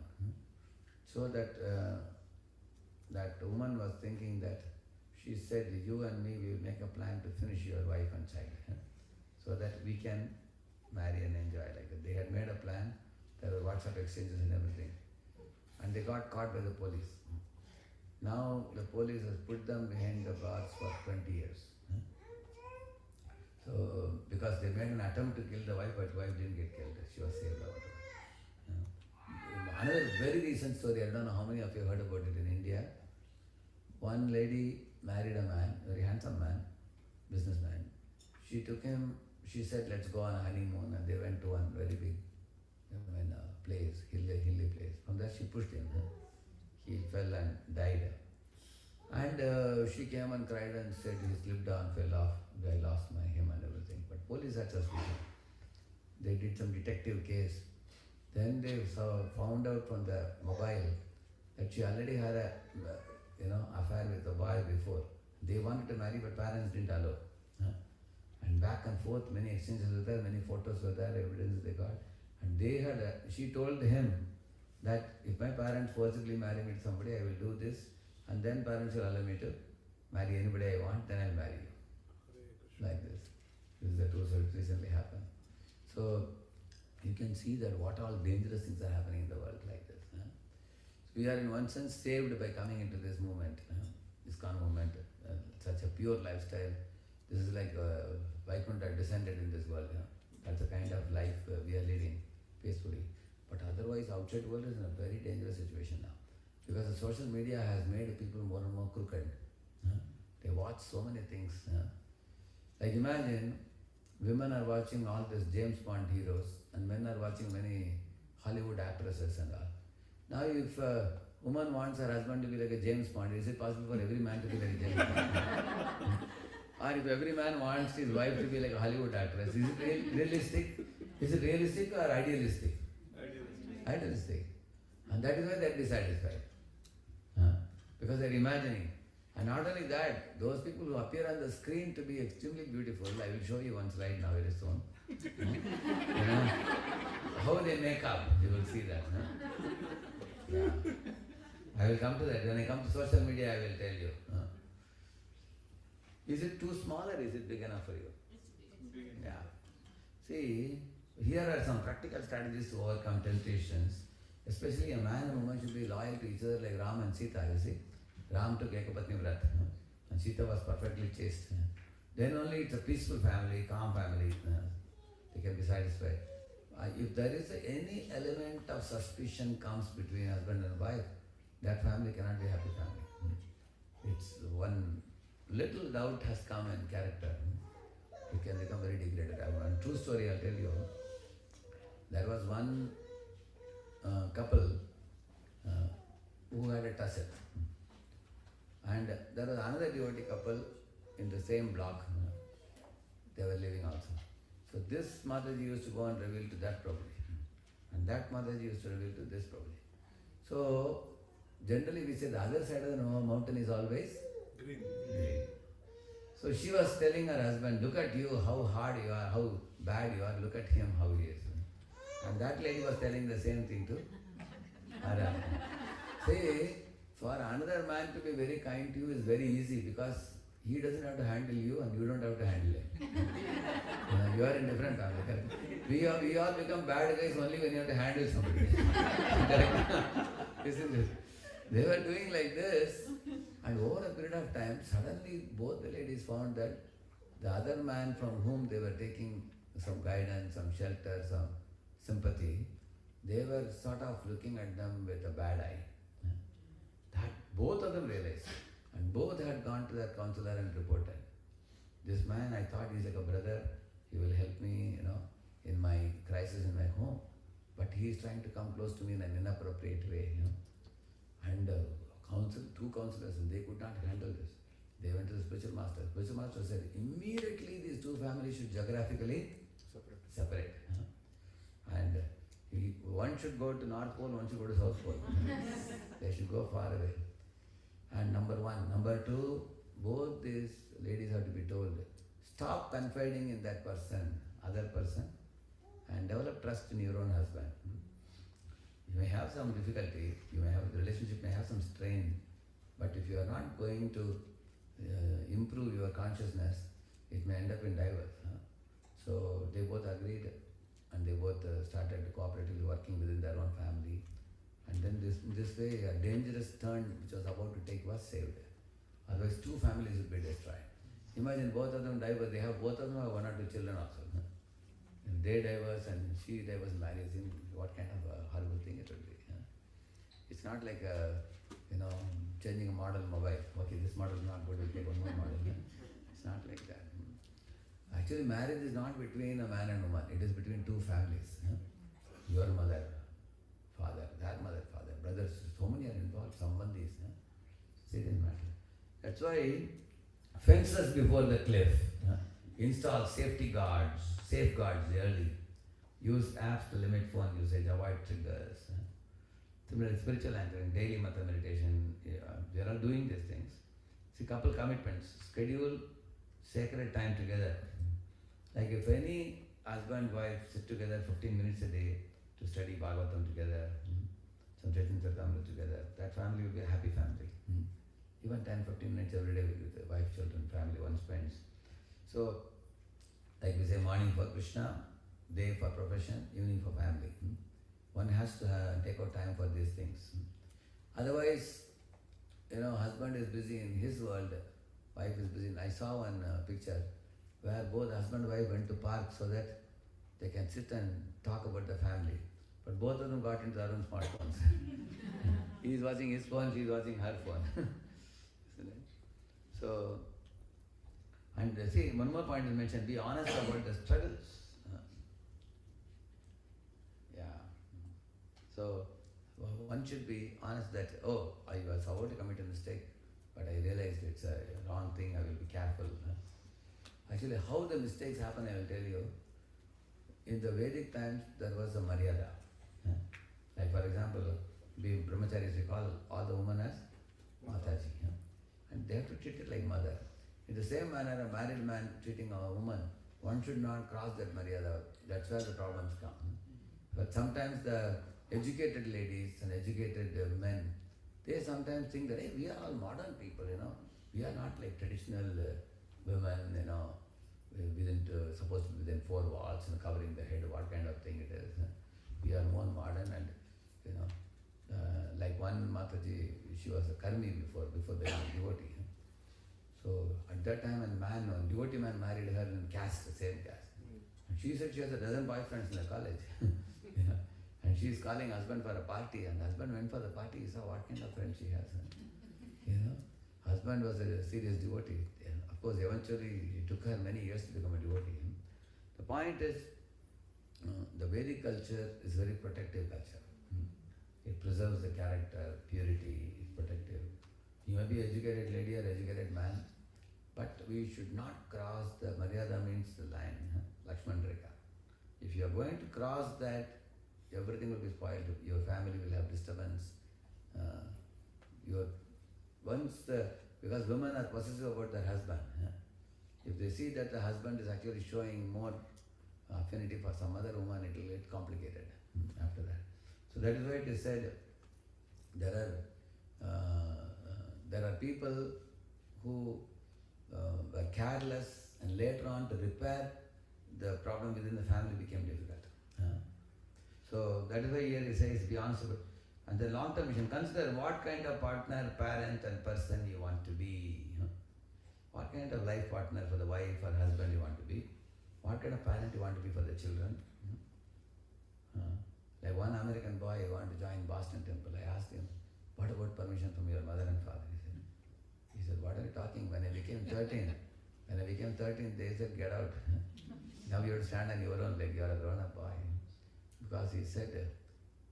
So that woman was thinking that, she said, you and me, we will make a plan to finish your wife and child, so that we can marry and enjoy like that. They had made a plan, there were WhatsApp exchanges and everything. And they got caught by the police. Now the police has put them behind the bars for 20 years. So, because they made an attempt to kill the wife, but the wife didn't get killed, she was saved out. Another very recent story, I don't know how many of you heard about it in India. One lady married a man, very handsome man, businessman. She took him, she said, let's go on a honeymoon, and they went to one very big place, hilly place. From there she pushed him. He fell and died. And she came and cried and said he slipped down, fell off, I lost him and everything. But police had suspicion. They did some detective case. Then they found out from the mobile that she already had a affair with the boy before. They wanted to marry, but parents didn't allow. And back and forth, many exchanges were there, many photos were there, evidence they got. And they had, she told him that if my parents forcibly marry me to somebody, I will do this, and then parents will allow me to marry anybody I want, then I'll marry you. Like this. This is the truth, so it recently happened. So you can see that what all dangerous things are happening in the world like this. So we are in one sense saved by coming into this movement, this kind of movement, such a pure lifestyle. This is like Vaikuntha descended in this world. That's the kind of life we are leading peacefully. But otherwise, outside world is in a very dangerous situation now, because the social media has made people more and more crooked. They watch so many things. Like imagine, women are watching all these James Bond heroes, and men are watching many Hollywood actresses and all. Now, if a woman wants her husband to be like a James Bond, is it possible for every man to be like a James Bond? Or if every man wants his wife to be like a Hollywood actress, is it realistic? Is it realistic or idealistic? Idealistic. And that is why they are dissatisfied. Because they are imagining. And not only that, those people who appear on the screen to be extremely beautiful, I will show you one slide now very soon. How they make up, you will see that. Yeah. I will come to that. When I come to social media, I will tell you. Is it too small or is it big enough for you? It's big. Yeah. See, here are some practical strategies to overcome temptations. Especially a man and woman should be loyal to each other like Ram and Sita, you see. Ram took Ekapatni Vrat, and Sita was perfectly chaste. Then only it's a peaceful family, calm family. They can be satisfied. If there is any element of suspicion comes between husband and wife, that family cannot be a happy family. It's one little doubt has come in character. It can become very degraded. One true story I'll tell you. There was one couple who had a tussle. And there was another devotee couple in the same block. They were living also. So this Mataji used to go and reveal to that Prabhuji. And that Mataji used to reveal to this Prabhuji. So generally we say the other side of the mountain is always Green. green. So she was telling her husband, look at you, how hard you are, how bad you are, look at him, how he is. And that lady was telling the same thing to her husband. See, for another man to be very kind to you is very easy, because he doesn't have to handle you and you don't have to handle him. You are in different family. We all become bad guys only when you have to handle somebody. Isn't it? They were doing like this, and over a period of time, suddenly both the ladies found that the other man from whom they were taking some guidance, some shelter, some sympathy, they were sort of looking at them with a bad eye. That both of them realized, and both had gone to that counselor and reported. This man, I thought he's like a brother, he will help me, in my crisis in my home. But he is trying to come close to me in an inappropriate way, And two counselors, and they could not handle this. They went to the spiritual master. Spiritual master said, immediately these two families should geographically separate. And one should go to North Pole, one should go to South Pole. They should go far away. And number one. Number two, both these ladies have to be told, stop confiding in that person, other person, and develop trust in your own husband. You may have some difficulty, the relationship may have some strain, but if you are not going to improve your consciousness, it may end up in divorce. So they both agreed, and they both started cooperatively working within their own family. And then this way, a dangerous turn which was about to take was saved. Otherwise, two families would be destroyed. Imagine both of them divorce, both of them have one or two children also. If they divorce and she divorce and marries him, what kind of a horrible thing it would be. It's not like changing a model mobile. Okay, this model is not good, we'll take one more model. It's not like that. Actually, marriage is not between a man and woman. It is between two families. Your mother, father, that mother, father, brothers. So many are involved. Sambandhis. Serious matter. That's why fences before the cliff. Install safeguards early. Use apps to limit phone usage, avoid triggers. Similarly, spiritual anchoring, daily mantra meditation, we are all doing these things. See, couple commitments, schedule sacred time together. Like if any husband, wife sit together 15 minutes a day to study Bhagavatam together, some Chaitanya Charitamrita together, that family will be a happy family. Even 10-15 minutes every day with the wife, children, family, one spends. So, like we say, morning for Krishna, day for profession, evening for family. One has to take out time for these things. Otherwise, husband is busy in his world, wife is busy. I saw one picture where both husband and wife went to park so that they can sit and talk about the family. But both of them got into their own smartphones. He is watching his phone, she is watching her phone. So, and see, one more point is mentioned, be honest about the struggles. So, one should be honest that, I was about to commit a mistake, but I realized it's a wrong thing, I will be careful. Actually, how the mistakes happen, I will tell you. In the Vedic times, there was a Maryada. Like for example, we brahmacharis, we call all the women as Mataji. And they have to treat it like mother. In the same manner, a married man treating a woman, one should not cross that Maryada. That's where the problems come. But sometimes the educated ladies and educated men, they sometimes think that, hey, we are all modern people, we are not like traditional women, supposed to be within four walls and covering the head, what kind of thing it is. We are more modern and, like one Mataji, she was a karmi before they were devotee. So at that time, a devotee man married her in caste, the same caste. And she said she has a dozen boyfriends in the college. And she is calling husband for a party, and husband went for the party. He saw what kind of friend she has. Husband was a serious devotee. And of course, eventually it took her many years to become a devotee. The point is, the Vedic culture is very protective culture. It preserves the character, purity, is protective. You may be educated lady or educated man, but we should not cross the Maryada, means the line, Lakshman Rekha. If you are going to cross that, everything will be spoiled. Your family will have disturbance. Because women are possessive about their husband. If they see that the husband is actually showing more affinity for some other woman, it will get complicated after that. So that is why it is said there are people who were careless, and later on to repair the problem within the family became difficult. So that is why here he says, be honest about. And the long-term vision, consider what kind of partner, parent and person you want to be. What kind of life partner for the wife or husband you want to be. What kind of parent you want to be for the children. Like one American boy wanted to join Boston Temple. I asked him, what about permission from your mother and father? He said, what are you talking? When I became 13, they said, get out. Now you have to stand on your own leg. You are a grown-up boy. Because he said,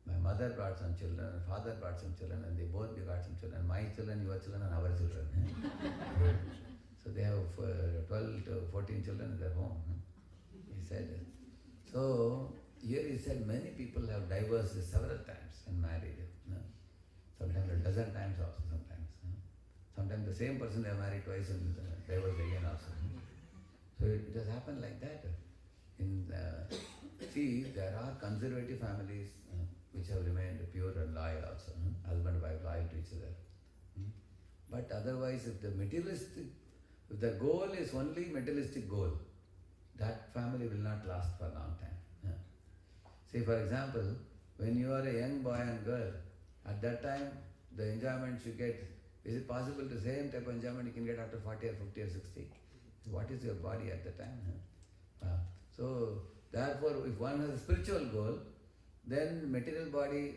my mother brought some children, and father brought some children, and they both got some children. My children, your children, and our children. So they have 12 to 14 children in their home. He said. So here he said many people have divorced several times and married. Sometimes a dozen times also sometimes. Sometimes the same person they have married twice and divorced again also. So it has happened like that. See, there are conservative families which have remained pure and loyal also. Husband and wife loyal to each other. But otherwise, if the goal is only materialistic goal, that family will not last for a long time. See, for example, when you are a young boy and girl, at that time, the enjoyment you get, is it possible the same type of enjoyment you can get after 40 or 50 or 60? What is your body at the time? So, therefore, if one has a spiritual goal, then material body,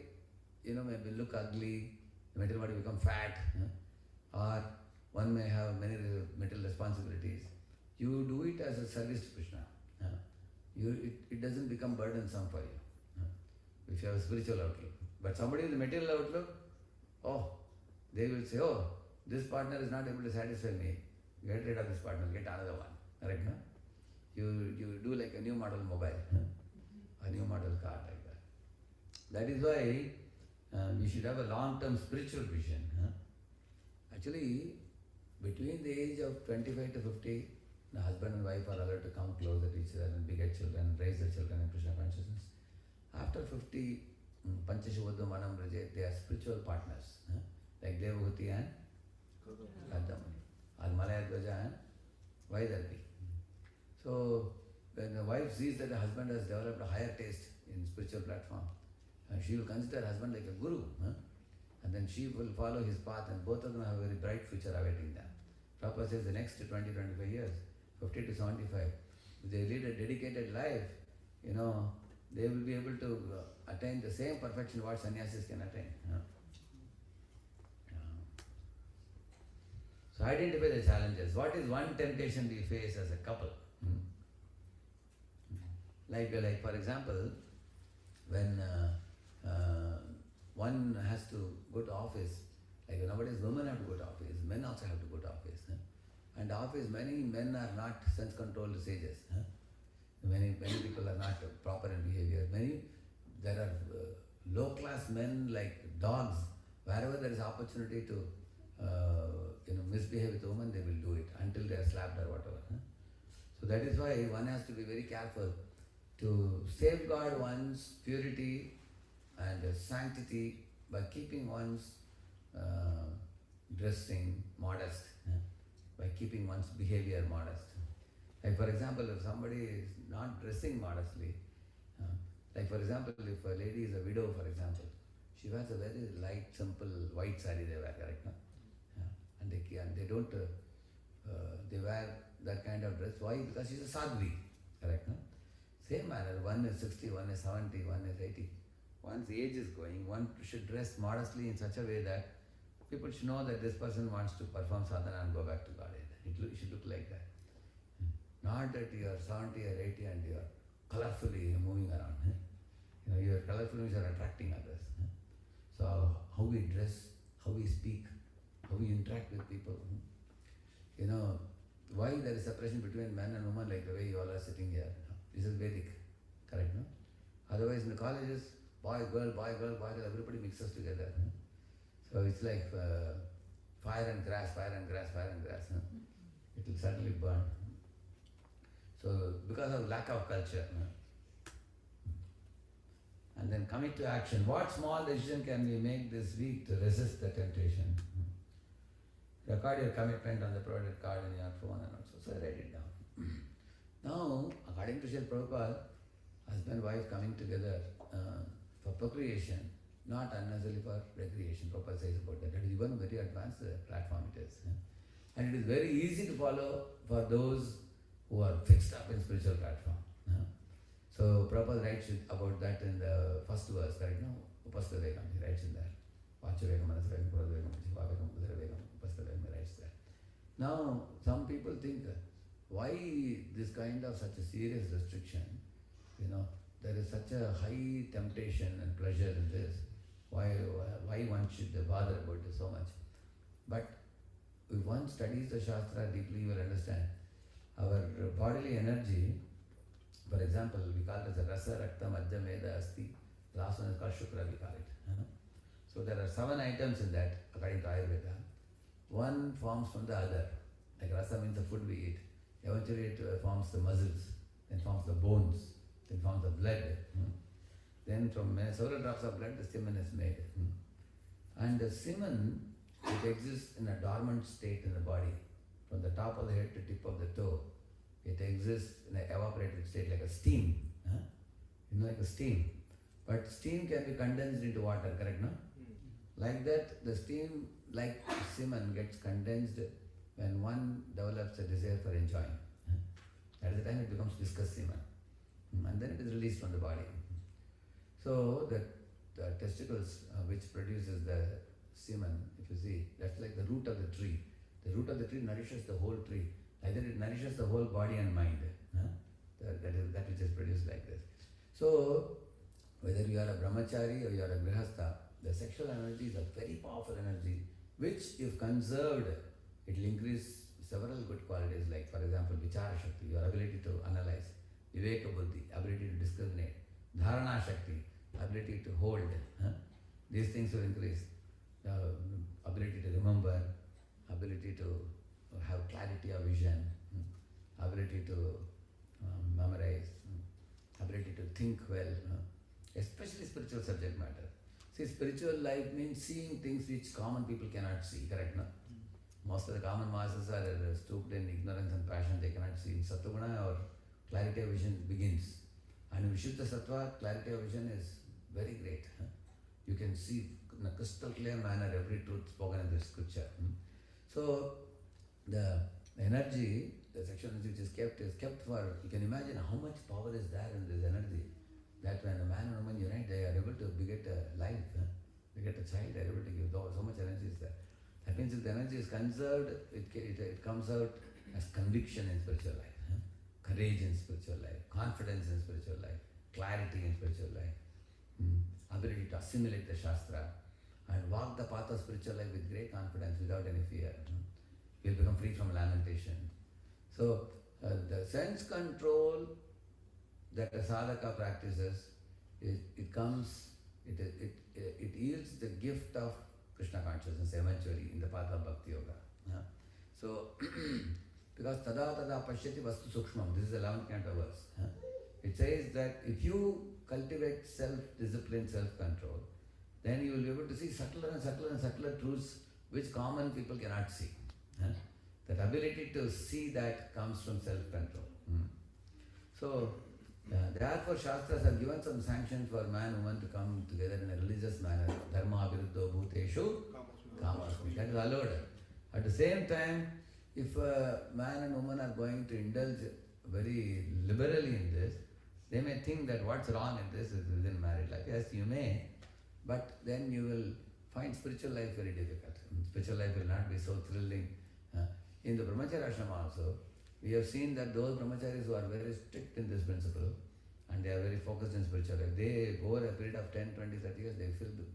maybe look ugly, the material body become fat, or one may have many material responsibilities. You do it as a service to Krishna. It doesn't become burdensome for you. If you have a spiritual outlook. But somebody with a material outlook, they will say, this partner is not able to satisfy me. Get rid of this partner, get another one. Correct, no? you do like a new model mobile, a new model car like that. That is why we should have a long-term spiritual vision. Actually, between the age of 25 to 50, the husband and wife are allowed to come closer to each other and beget children, raise the children in Krishna consciousness. After 50, Panchashubodha Manam Braje, they are spiritual partners, like Devahuti and Radhamani, or Malaya Dvaja and Vaidarthi. So, when the wife sees that the husband has developed a higher taste in spiritual platform, she will consider her husband like a guru, and then she will follow his path, and both of them have a very bright future awaiting them. Prabhupada says the next 20-25 years, 50 to 75, if they lead a dedicated life, they will be able to attain the same perfection what sannyasis can attain. So identify the challenges. What is one temptation we face as a couple? Like for example, when one has to go to office, like nowadays women have to go to office, men also have to go to office. And office, many men are not sense-controlled sages. Many people are not proper in behavior. There are low-class men like dogs. Wherever there is opportunity to misbehave with a woman, they will do it until they are slapped or whatever. So that is why one has to be very careful to safeguard one's purity and sanctity by keeping one's dressing modest, by keeping one's behavior modest. Like for example, if somebody is not dressing modestly, like for example, if a lady is a widow, for example, she wears a very light, simple white saree they wear, correct? And they don't, they wear that kind of dress. Why? Because she's a sadhvi, correct? Same manner, one is 60, one is 70, one is 80. Once age is going, one should dress modestly in such a way that people should know that this person wants to perform sadhana and go back to God. It should look like that. Not that you are 70 or 80 and you are colorfully moving around. Your colorful means you are attracting others. So how we dress, how we speak, how we interact with people. Why there is separation between man and woman like the way you all are sitting here. This is Vedic, correct, no? Otherwise in the colleges, boy, girl, everybody mixes together. So it's like fire and grass. It will certainly burn. So because of lack of culture. And then commit to action. What small decision can we make this week to resist the temptation? Record your commitment on the provided card in your phone and also. So I write it down. Now, according to Srila Prabhupada, husband and wife coming together for procreation, not unnecessarily for recreation. Prabhupada says about that. That is even very advanced platform it is. And it is very easy to follow for those who are fixed up in spiritual platform. So Prabhupada writes about that in the first verse, right now, Upastha Vegam, he writes in there. Vacha Vegam, Manasa Vegam, Pura Vegam, Jiva Vegam, Udara Vegam, Upastha Vegam, he writes there. Now, some people think, why this kind of such a serious restriction? There is such a high temptation and pleasure in this. Why one should bother about this so much? But if one studies the Shastra deeply, you will understand. Our bodily energy, for example, we call it as a rasa, rakta, majja, meda, asti. The last one is called shukra, we call it. So there are 7 items in that, according to Ayurveda. One forms from the other. Like rasa means the food we eat. Eventually it forms the muscles, then forms the bones, then forms the blood. Then from several drops of blood, the semen is made. And the semen, it exists in a dormant state in the body. From the top of the head to tip of the toe. It exists in an evaporated state like a steam. Like a steam. But steam can be condensed into water, correct, no? Like that, the steam, like semen, gets condensed when one develops a desire for enjoying. At the time it becomes viscous semen. And then it is released from the body. So the testicles which produces the semen, if you see, that's like the root of the tree. The root of the tree nourishes the whole tree. Either it nourishes the whole body and mind. That which is produced like this. So, whether you are a brahmachari or you are a grihastha, the sexual energy is a very powerful energy, which if conserved, it will increase several good qualities, like for example, Vichara Shakti, your ability to analyze, Viveka Buddhi, ability to discriminate, Dharana Shakti, ability to hold. These things will increase. Ability to remember, ability to have clarity of vision, ability to memorize, ability to think well, especially spiritual subject matter. See, spiritual life means seeing things which common people cannot see, correct? No? Most of the common masses are stooped in ignorance and passion, they cannot see. In Sattva or clarity of vision begins. And in Vishuddha Sattva, clarity of vision is very great. You can see in a crystal clear manner every truth spoken in the scripture. So, the energy, the sexual energy which is kept for, you can imagine how much power is there in this energy. That when a man and woman unite, they are able to beget a life, beget a child, they are able to give, so much energy is there. That means if the energy is conserved, it comes out as conviction in spiritual life, courage in spiritual life, confidence in spiritual life, clarity in spiritual life, ability to assimilate the Shastra and walk the path of spiritual life with great confidence without any fear. You will become free from lamentation. So, the sense control that a sadhaka practices, it yields the gift of Krishna consciousness eventually in the path of Bhakti Yoga. So, because tada tada pashyati vastu sukshmam, this is the 11th canto verse. It says that if you cultivate self-discipline, self-control, then you will be able to see subtler and subtler and subtler truths which common people cannot see. That ability to see that comes from self-control. So, therefore Shastras have given some sanctions for man and woman to come together in a religious manner. Dharma viruddho bhuteshu kamasmi. That is allowed. At the same time, if a man and woman are going to indulge very liberally in this, they may think that what's wrong in this is within married life. Yes, you may, but then you will find spiritual life very difficult. Spiritual life will not be so thrilling. In the Brahmacharya Ashrama also, we have seen that those brahmacharis who are very strict in this principle and they are very focused in spiritual life, they over a period of 10, 20, 30 years, they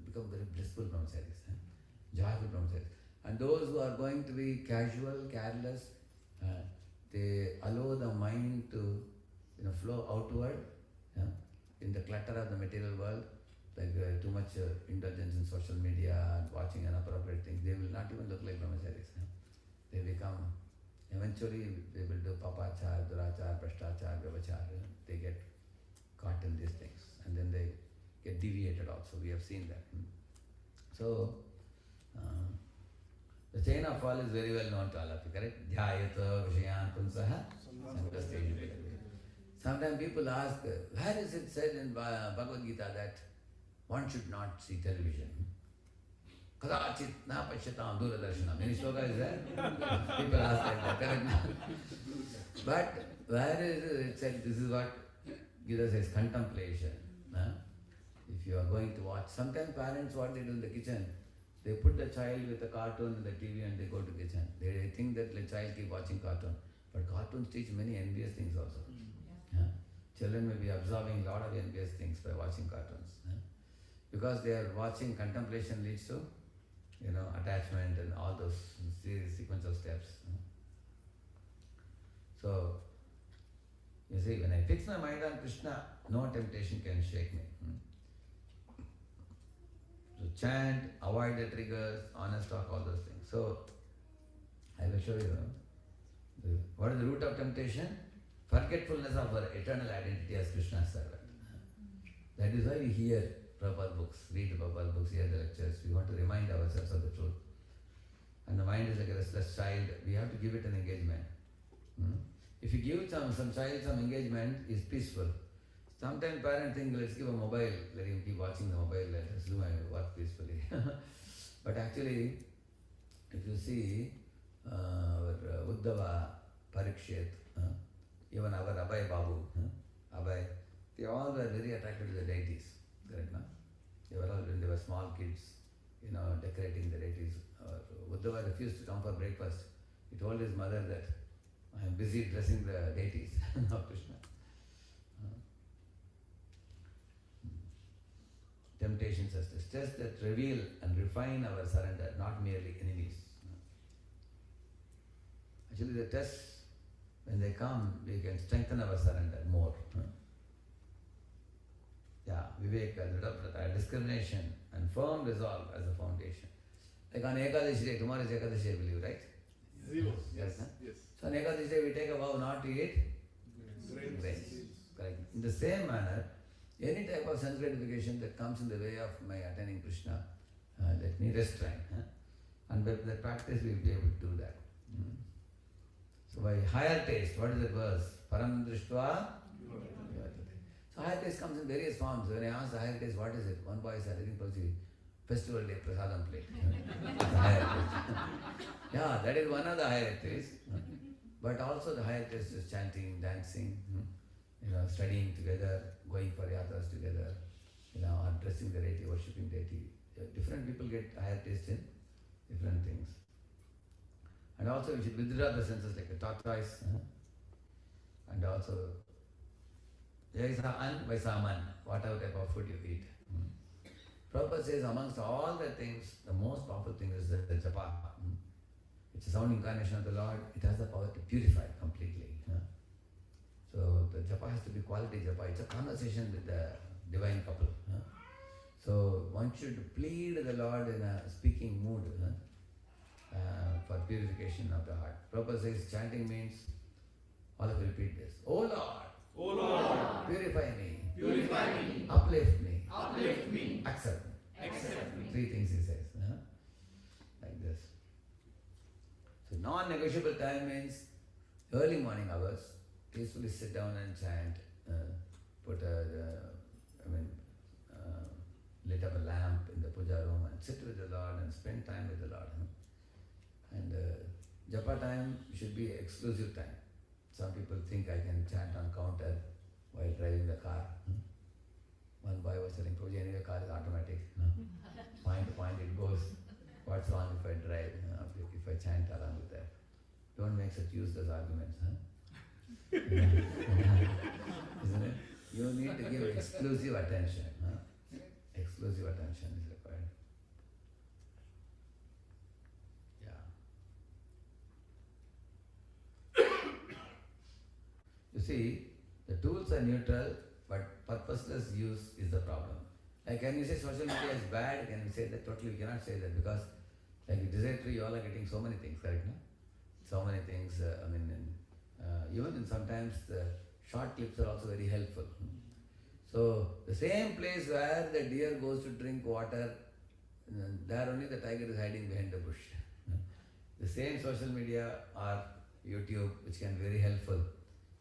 become very blissful brahmacharis, joyful brahmacharis. And those who are going to be casual, careless, they allow the mind to flow outward in the clutter of the material world, like too much indulgence in social media and watching inappropriate things. They will not even look like brahmacharis. They become, eventually they will do papachar, durachar, prashtachar, vyavachar. They get caught in these things and then they get deviated also. We have seen that. So, the chain of fall is very well known to all of you, correct? Dhyayata vishayan punsaha samkastejupita. Sometimes people ask, where is it said in Bhagavad Gita that one should not see television? Kadachit na pashyatam duradarshana. Any sloka is there? People ask like that, correct? But where is it said, this is what Gita says, contemplation. If you are going to watch, sometimes parents, what they do in the kitchen, they put the child with a cartoon in the TV and they go to the kitchen. They think that the child keep watching cartoon. But cartoons teach many envious things also. Children may be absorbing a lot of envious things by watching cartoons. Because they are watching, contemplation leads to attachment and all those sequence of steps. So, you see, when I fix my mind on Krishna, no temptation can shake me. So chant, avoid the triggers, honest talk, all those things. So, I will show you. What is the root of temptation? Forgetfulness of our eternal identity as Krishna's servant. That is why we hear Prabhupada books, read Prabhupada books, hear the lectures. We want to remind ourselves of the truth. And the mind is like a restless child. We have to give it an engagement. If you give some child some engagement, it's peaceful. Sometimes parents think, let's give a mobile, let him keep watching the mobile, let us do my work peacefully. But actually, if you see our Uddhava, Parikshit, even our Abhay Babu, Abhay, they all were very attracted to the deities. Correct, no? They were all, when they were small kids, decorating the deities. Uddhava refused to come for breakfast. He told his mother that I am busy dressing the deities of Krishna. Temptations as tests that reveal and refine our surrender, not merely enemies. Actually the tests, when they come, we can strengthen our surrender more. Yeah, Viveka, discrimination and firm resolve as a foundation. Like on Ekadashi day, tomorrow is Ekadashi, I believe, right? Zero. Yes. Yes. So on Ekadashi day, we take a vow not to eat grains. Correct. In the same manner, any type of sense gratification that comes in the way of my attaining Krishna, let me restrain. And with the practice, we will be able to do that. So by higher taste, what is the verse? Param drishtva. So higher taste comes in various forms. When I asked the higher taste, what is it? One boy said, I think probably festival day prasadam plate. That's the higher taste. Yeah, that is one of the higher tastes. But also the higher taste is chanting, dancing, studying together, going for yatras together, addressing the deity, worshipping deity. Different people get higher taste in different things. And also we should withdraw the senses like a tortoise. And also, Jaisa an Vaisaman, whatever type of food you eat. Prabhupada says amongst all the things, the most powerful thing is the japa. It's a sound incarnation of the Lord. It has the power to purify completely. So the japa has to be quality japa. It's a conversation with the divine couple. So one should plead the Lord in a speaking mood for purification of the heart. Prabhupada says chanting means, all of you repeat this. Oh Lord! O Lord, Purify me. purify me, Uplift me. uplift me, Accept me. accept me. Three things he says. Like this. So non-negotiable time means early morning hours. Peacefully sit down and chant. Lit up a lamp in the puja room and sit with the Lord and spend time with the Lord. And japa time should be exclusive time. Some people think I can chant on counter while driving the car. One boy was telling Prabhuji, anyway, car is automatic. Point to point it goes. What's wrong if I drive? If I chant along with that? Don't make such useless arguments. Isn't it? You need to give exclusive attention. Exclusive attention is required. Yeah. You see, the tools are neutral, but purposeless use is the problem. Like, can you say social media is bad? Can you say that? Totally, we cannot say that because, like, Desire Tree, you all are getting so many things, correct? No? So many things. Even in sometimes the short clips are also very helpful. So the same place where the deer goes to drink water, there only the tiger is hiding behind the bush. The same social media or YouTube, which can be very helpful.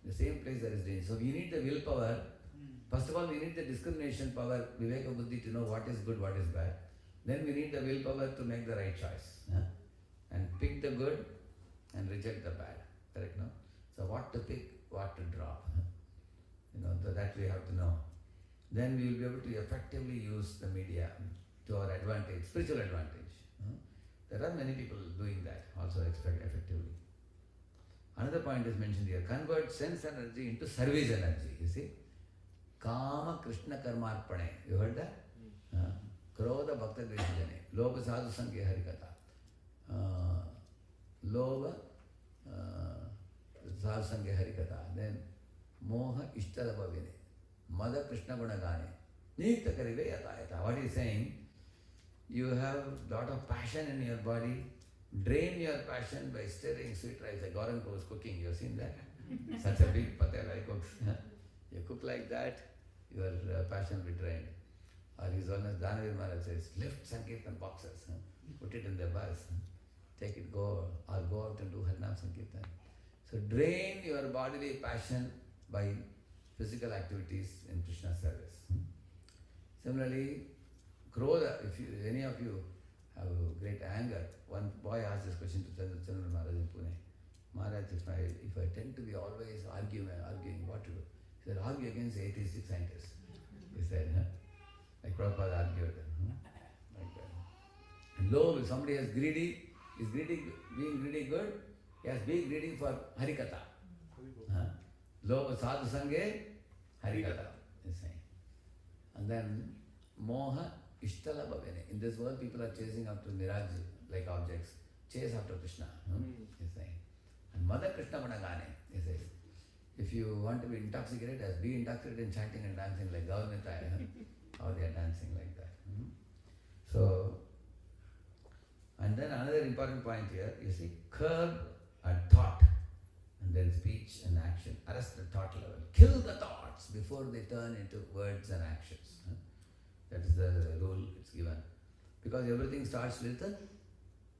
The same place there is danger. So we need the willpower. First of all, we need the discrimination power, viveka buddhi, to know what is good, what is bad. Then we need the willpower to make the right choice. And pick the good and reject the bad. Correct, no? So what to pick, what to drop. That we have to know. Then we will be able to effectively use the media to our advantage, spiritual advantage. There are many people doing that also effectively. Another point is mentioned here, convert sense energy into service energy, you see. Kama Krishna Karmarpane, you heard that? Krodha Bhakta Dveshajane, Lobha Sadhu Sanghe Harikatha. Lobha Sadhu Sanghe Harikatha. Then Moha Ishtalabha Vine. Mother Krishna Gunagane. Nita Karive Yatayata. What is saying? You have lot of passion in your body. Drain your passion by stirring sweet rice. Like Gaurango was cooking. You have seen that? Such a big patela he cooks. You cook like that, your passion will be drained. Or his Holiness Dhanavir Maharaj says, lift Sankirtan boxes. Put it in the bus. Take it, go out and do Harinam Sankirtan. So drain your bodily passion by physical activities in Krishna's service. Similarly, Krodha, if any of you have great anger, one boy asked this question to Chandra Maharaj in Pune. Maharaj, if I tend to be always arguing, what to do? He said, argue against atheistic scientists. He said, like Prabhupada argued. Like that. And lo, if somebody is greedy, being greedy good? Yes, be greedy for Harikatha. Lo sadhu sanghe Harikatha is saying. And then moha ishtala bhavene. In this world, people are chasing after mirage like objects. Chase after Krishna. He's saying. And Mother Krishna Managane, he says, if you want to be intoxicated, just be intoxicated in chanting and dancing like Gaurnitai, how they are dancing like that. So, and then another important point here, you see, curb and thought, and then speech and action. Arrest the thought level. Kill the thoughts before they turn into words and actions. That is the rule it's given. Because everything starts with a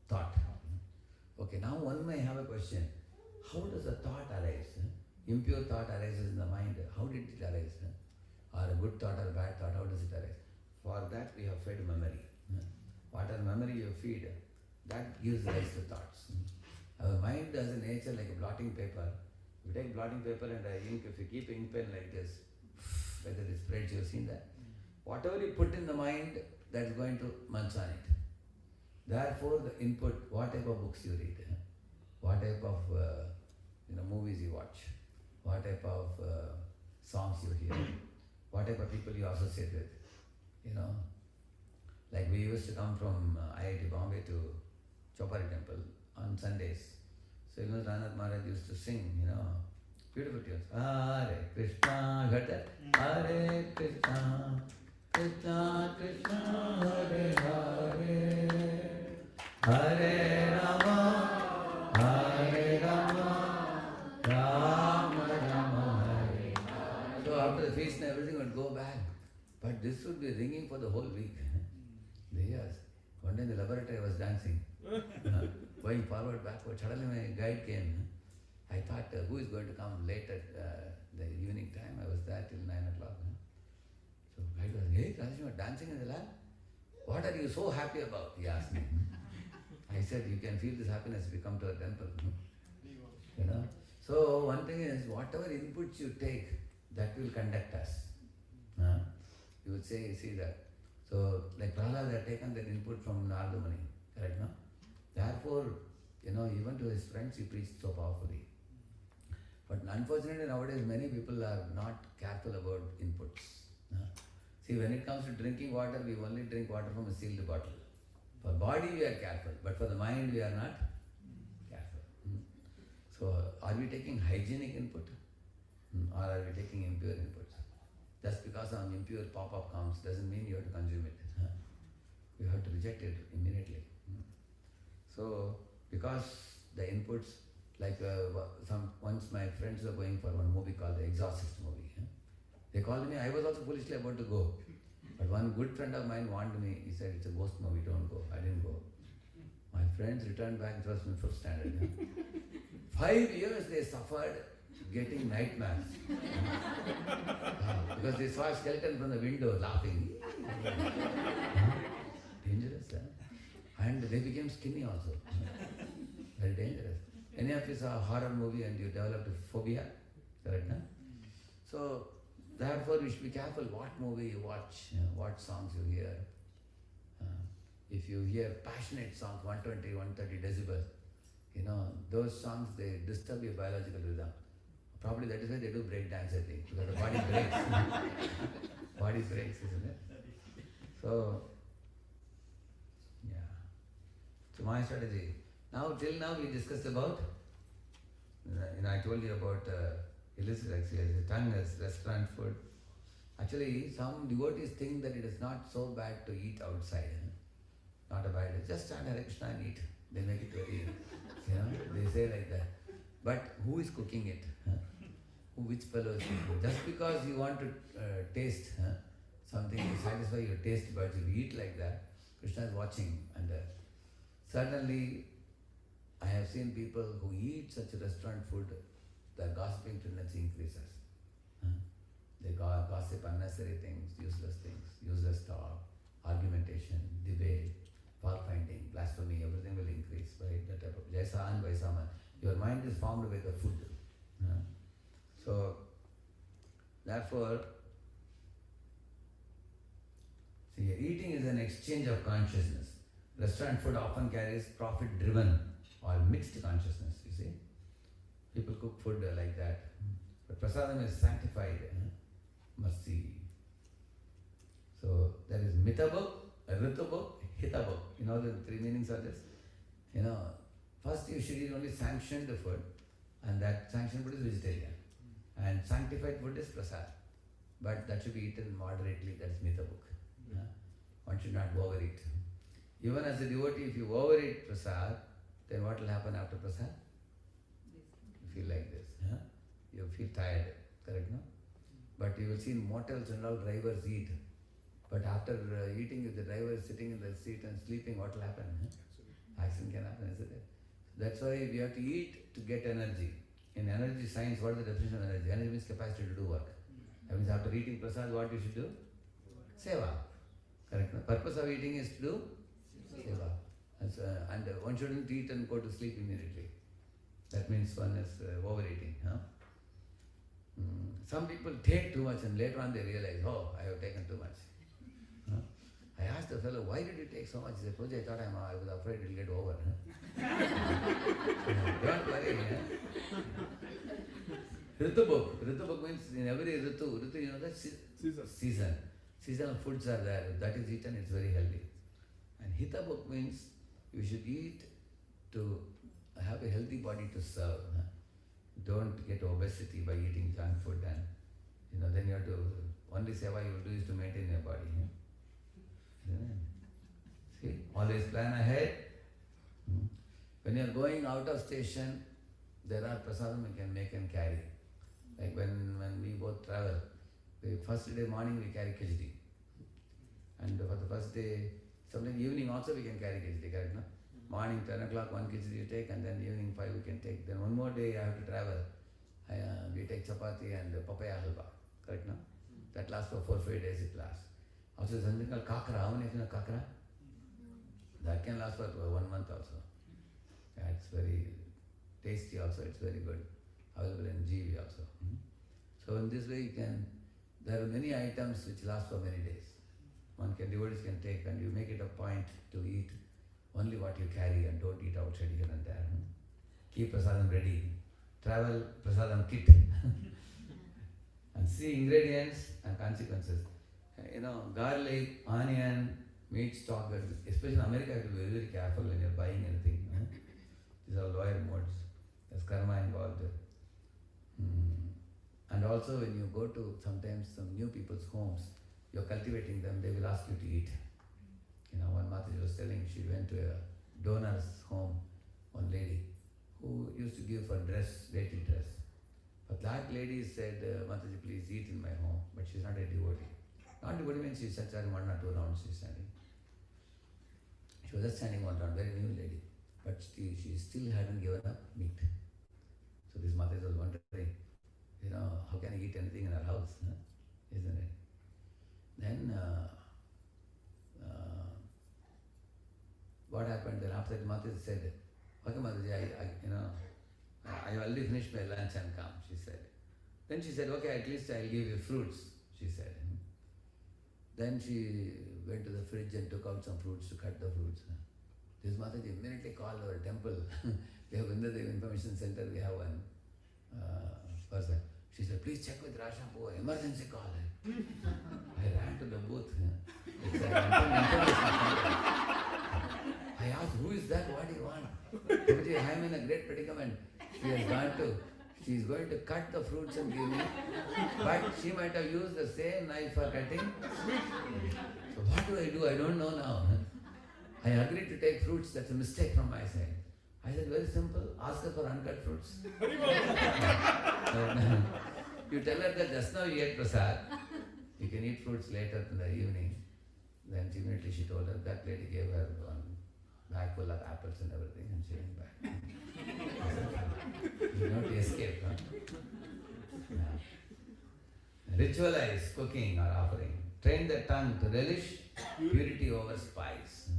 thought. Okay, now one may have a question. How does a thought arise? Impure thought arises in the mind. How did it arise? Or a good thought or a bad thought, how does it arise? For that we have fed memory. Whatever memory you feed, that gives rise to thoughts. Our mind has a nature like a blotting paper. You take blotting paper and ink, if you keep ink pen like this, whether it spreads, you've seen that. Whatever you put in the mind, that is going to munch on it. Therefore, the input, what type of books you read, what type of movies you watch, what type of songs you hear, what type of people you associate with, Like we used to come from IIT Bombay to Chopari Temple on Sundays. So Ranath Maharaj used to sing, beautiful tunes. Hare Krishna, heard that? Hare Krishna, Krishna Krishna, Hare Hare, Hare Rama, Hare Rama, Rama Rama, Hare Hare. So after the feast, everything would go back. But this would be ringing for the whole week. The years. One day in the laboratory I was dancing, going forward, backward. Suddenly my guide came. I thought, who is going to come late at the evening time? I was there till 9 o'clock. So guide was, hey, Radheshyam, you are dancing in the lab? What are you so happy about? He asked me. I said, you can feel this happiness if you come to a temple. So one thing is, whatever inputs you take, that will conduct us. You would say, see that. So, like Prahlad had taken that input from Narada Muni, correct, no? Therefore, even to his friends he preached so powerfully. But unfortunately nowadays many people are not careful about inputs. See, when it comes to drinking water, we only drink water from a sealed bottle. For body we are careful, but for the mind we are not careful. So, are we taking hygienic input? Or are we taking impure inputs? Just because some impure pop-up comes doesn't mean you have to consume it. You have to reject it immediately. So, because the inputs, like once my friends were going for one movie called The Exorcist movie. They called me, I was also foolishly about to go. But one good friend of mine warned me, he said, it's a ghost movie, don't go. I didn't go. My friends returned back, it was in 5th standard. 5 years they suffered getting nightmares. Because they saw a skeleton from the window laughing. Dangerous, and they became skinny also. Very dangerous. Any of you saw a horror movie and you developed a phobia? Correct, no? So, therefore we should be careful what movie you watch, what songs you hear. If you hear passionate songs, 120, 130 decibel, those songs, they disturb your biological rhythm. Probably that is why they do break dance, I think, because the body breaks. Body breaks, isn't it? So, yeah. So my strategy. Now, till now we discussed about, I told you about illicit exercise, the tongue as restaurant food. Actually, some devotees think that it is not so bad to eat outside. Not a bad, just stand Hare Krishna and eat. They make it very, they say like that. But who is cooking it? Which fellow is cooking? Just because you want to taste something to satisfy your taste buds, if you eat like that, Krishna is watching. And certainly, I have seen people who eat such restaurant food, their gossiping tendency increases. They gossip unnecessary things, useless talk, argumentation, debate, fault finding, blasphemy, everything will increase, right? That type of Jaisa and Vaisaman. Your mind is formed by the food. So, therefore, see, eating is an exchange of consciousness. Restaurant food often carries profit-driven or mixed consciousness, you see. People cook food like that. But prasadam is sanctified, mercy. So, there is mitabhok, ritabhok, hitabhok. You know the 3 meanings of this? First you should eat only sanctioned food. And that sanctioned food is vegetarian. And sanctified food is prasad. But that should be eaten moderately, that's Mita book. One should not overeat. Even as a devotee, if you overeat prasad, then what will happen after prasad? You feel like this. You feel tired, correct, no? But you will see in motels and all, drivers eat. But after eating, if the driver is sitting in the seat and sleeping, what will happen? Accident can happen, isn't it? That's why we have to eat to get energy. In energy science, what is the definition of energy? Energy means capacity to do work. That means after eating prasad, what you should do? Seva. Correct. The purpose of eating is to do seva. And one shouldn't eat and go to sleep immediately. That means one is overeating. Some people take too much and later on they realize, oh, I have taken too much. I asked the fellow, why did you take so much? He said, Puja, I was afraid it will get over. Don't worry. Ritu means in every Ritu, you know that season. Seasonal foods are there. If that is eaten, it's very healthy. And Hita book means you should eat to have a healthy body to serve. Don't get obesity by eating junk food, and then you have to, only seva you will do is to maintain your body. See, always plan ahead. When you are going out of station, there are prasadam you can make and carry. Like when we both travel, the first day morning we carry khichdi. And for the first day, sometimes evening also we can carry khichdi, correct, no? Morning 10 o'clock one khichdi you take, and then evening 5 we can take. Then one more day I have to travel. We take chapati and papaya halwa, correct, no? That lasts for 4-5 days it lasts. Also something called kakra. How many of you know kakra? That can last for 1 month also. Yeah, it's very tasty also, it's very good. Available in GV also. So in this way there are many items which last for many days. Devotees can take, and you make it a point to eat only what you carry and don't eat outside here and there. Keep prasadam ready. Travel prasadam kit. And see ingredients and consequences. Garlic, onion, meat stock, especially in America, you have to be very careful when you're buying anything. These are lower modes. There's karma involved. And also when you go to sometimes some new people's homes, you're cultivating them, they will ask you to eat. One Mataji was telling, she went to a donor's home, one lady, who used to give for daily dress. But that lady said, Mataji, please eat in my home. But she's not a devotee. Not devotee means she's such 1 or 2 rounds she's standing. She was just standing 1 round, very new lady. But she still hadn't given up meat. So this Mataji was wondering, how can I eat anything in her house? Isn't it? Then what happened then? After that, Mataji said, okay Mataji, I already finished my lunch and come, she said. Then she said, okay, at least I'll give you fruits, she said. Then she went to the fridge and took out some fruits to cut the fruits. This Mataji immediately called our temple. We have Indradev Information Center, we have one person. She said, please check with Radheshyam Prabhu, emergency call. I ran to the booth. It's I asked, who is that? What do you want? Prabhuji, I am in a great predicament. She is going to cut the fruits and give me. But she might have used the same knife for cutting. So what do? I don't know now. I agreed to take fruits. That's a mistake from my side. I said, very simple. Ask her for uncut fruits. You tell her that just now you ate prasad. You can eat fruits later in the evening. Then immediately she told her that lady gave her one bag full of apples and everything, and she went back. You know, to escape. Yeah. Ritualize cooking or offering. Train the tongue to relish purity over spice.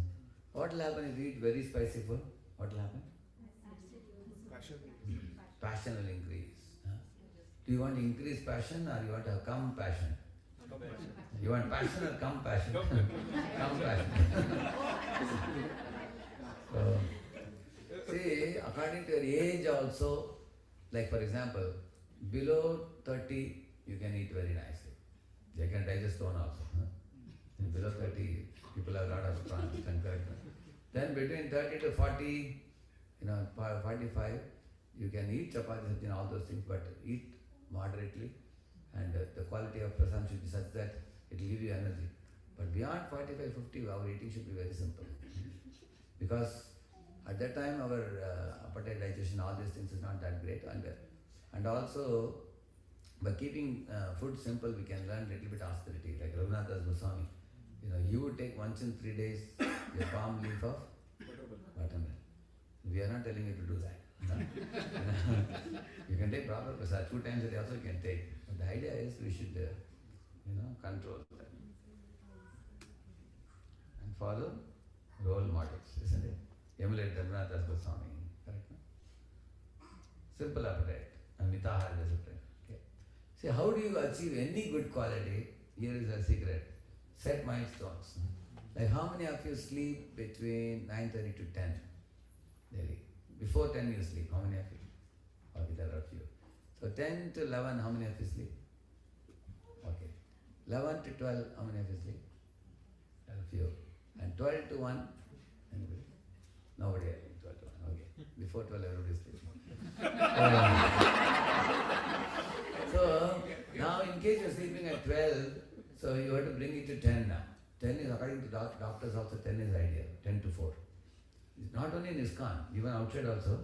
What will happen if you eat very spicy food? What will happen? Passion will increase. Do you want to increase passion or you want to have compassion? You want passion or compassion? Compassion. So, see, according to your age also, like for example, below 30, you can eat very nicely. They can digest stone also. And below 30, people have a lot of strength. Then between 30 to 40, 45, You can eat chapati, sabji and all those things, but eat moderately, and the quality of prasad should be such that it will give you energy. But beyond 45, 50, our eating should be very simple. Because at that time our appetite, digestion, all these things is not that great, and also by keeping food simple, we can learn little bit austerity. Like Raghunath Das Goswami, he would take once in 3 days a palm leaf of buttermilk. We are not telling you to do that. You can take proper prasad 2 times a day also you can take. But the idea is we should, control that and follow role models, isn't it? Emulate Raghunath Das Goswami, correct? No? Simple appetite and mitahara discipline. Okay. See, how do you achieve any good quality? Here is a secret. Set milestones. Like how many of you sleep between 9:30 to 10 daily? Before 10 you sleep. How many of you? Okay, there are a few. So 10 to 11, how many of you sleep? Okay. 11 to 12, how many of you sleep? There are a few. And 12 to 1, anybody? Nobody, I think, 12 to 1. Okay. Before 12, everybody sleeps. So now in case you're sleeping at 12, so you have to bring it to 10 now. 10 is, according to doctors also, 10 is ideal, 10 to 4. It's not only in ISKCON, even outside also,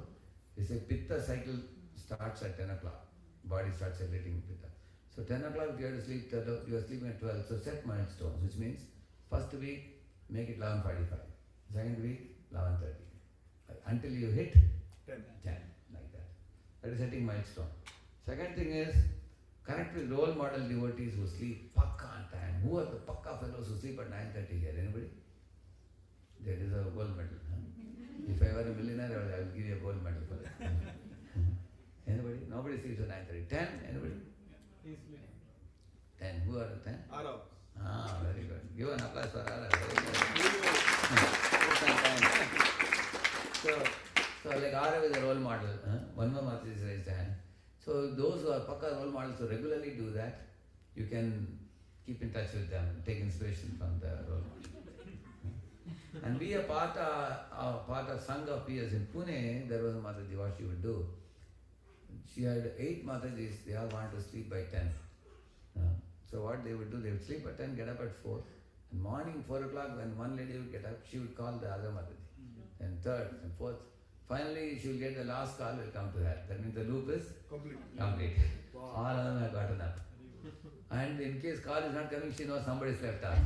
they say Pitta cycle starts at 10 o'clock. Body starts secreting Pitta. So 10 o'clock if you have to sleep, you are sleeping at 12, so set milestones, which means first week, make it 11:45. Second week, 11:30. Until you hit 10, like that. That is setting milestone. Second thing is, connect with role model devotees who sleep pakka on time. Who are the pakka fellows who sleep at 9:30 here? Anybody? They deserve a gold medal. Huh? If I were a millionaire, I will give you a gold medal for that. Anybody? Nobody sleeps at 9:30. 10? Anybody? 10. Who are the 10? Arav. Ah, very good. Give an applause for Arav. So like Arav is a role model. One more Mataji is raised hand. So those who are pakka role models who regularly do that, you can keep in touch with them, take inspiration from the role model. And be a part of Sangha of Peers. In Pune, there was a Mataji, what she would do. She had 8 Matajis, they all wanted to sleep by 10. So what they would do, they would sleep at 10, get up at 4. And morning 4 o'clock, when one lady would get up, she would call the other Mataji. And third and fourth. Finally, she will get the last call, will come to her. That means the loop is complete. Wow. All of them have gotten up. And in case call is not coming, she knows somebody slept off.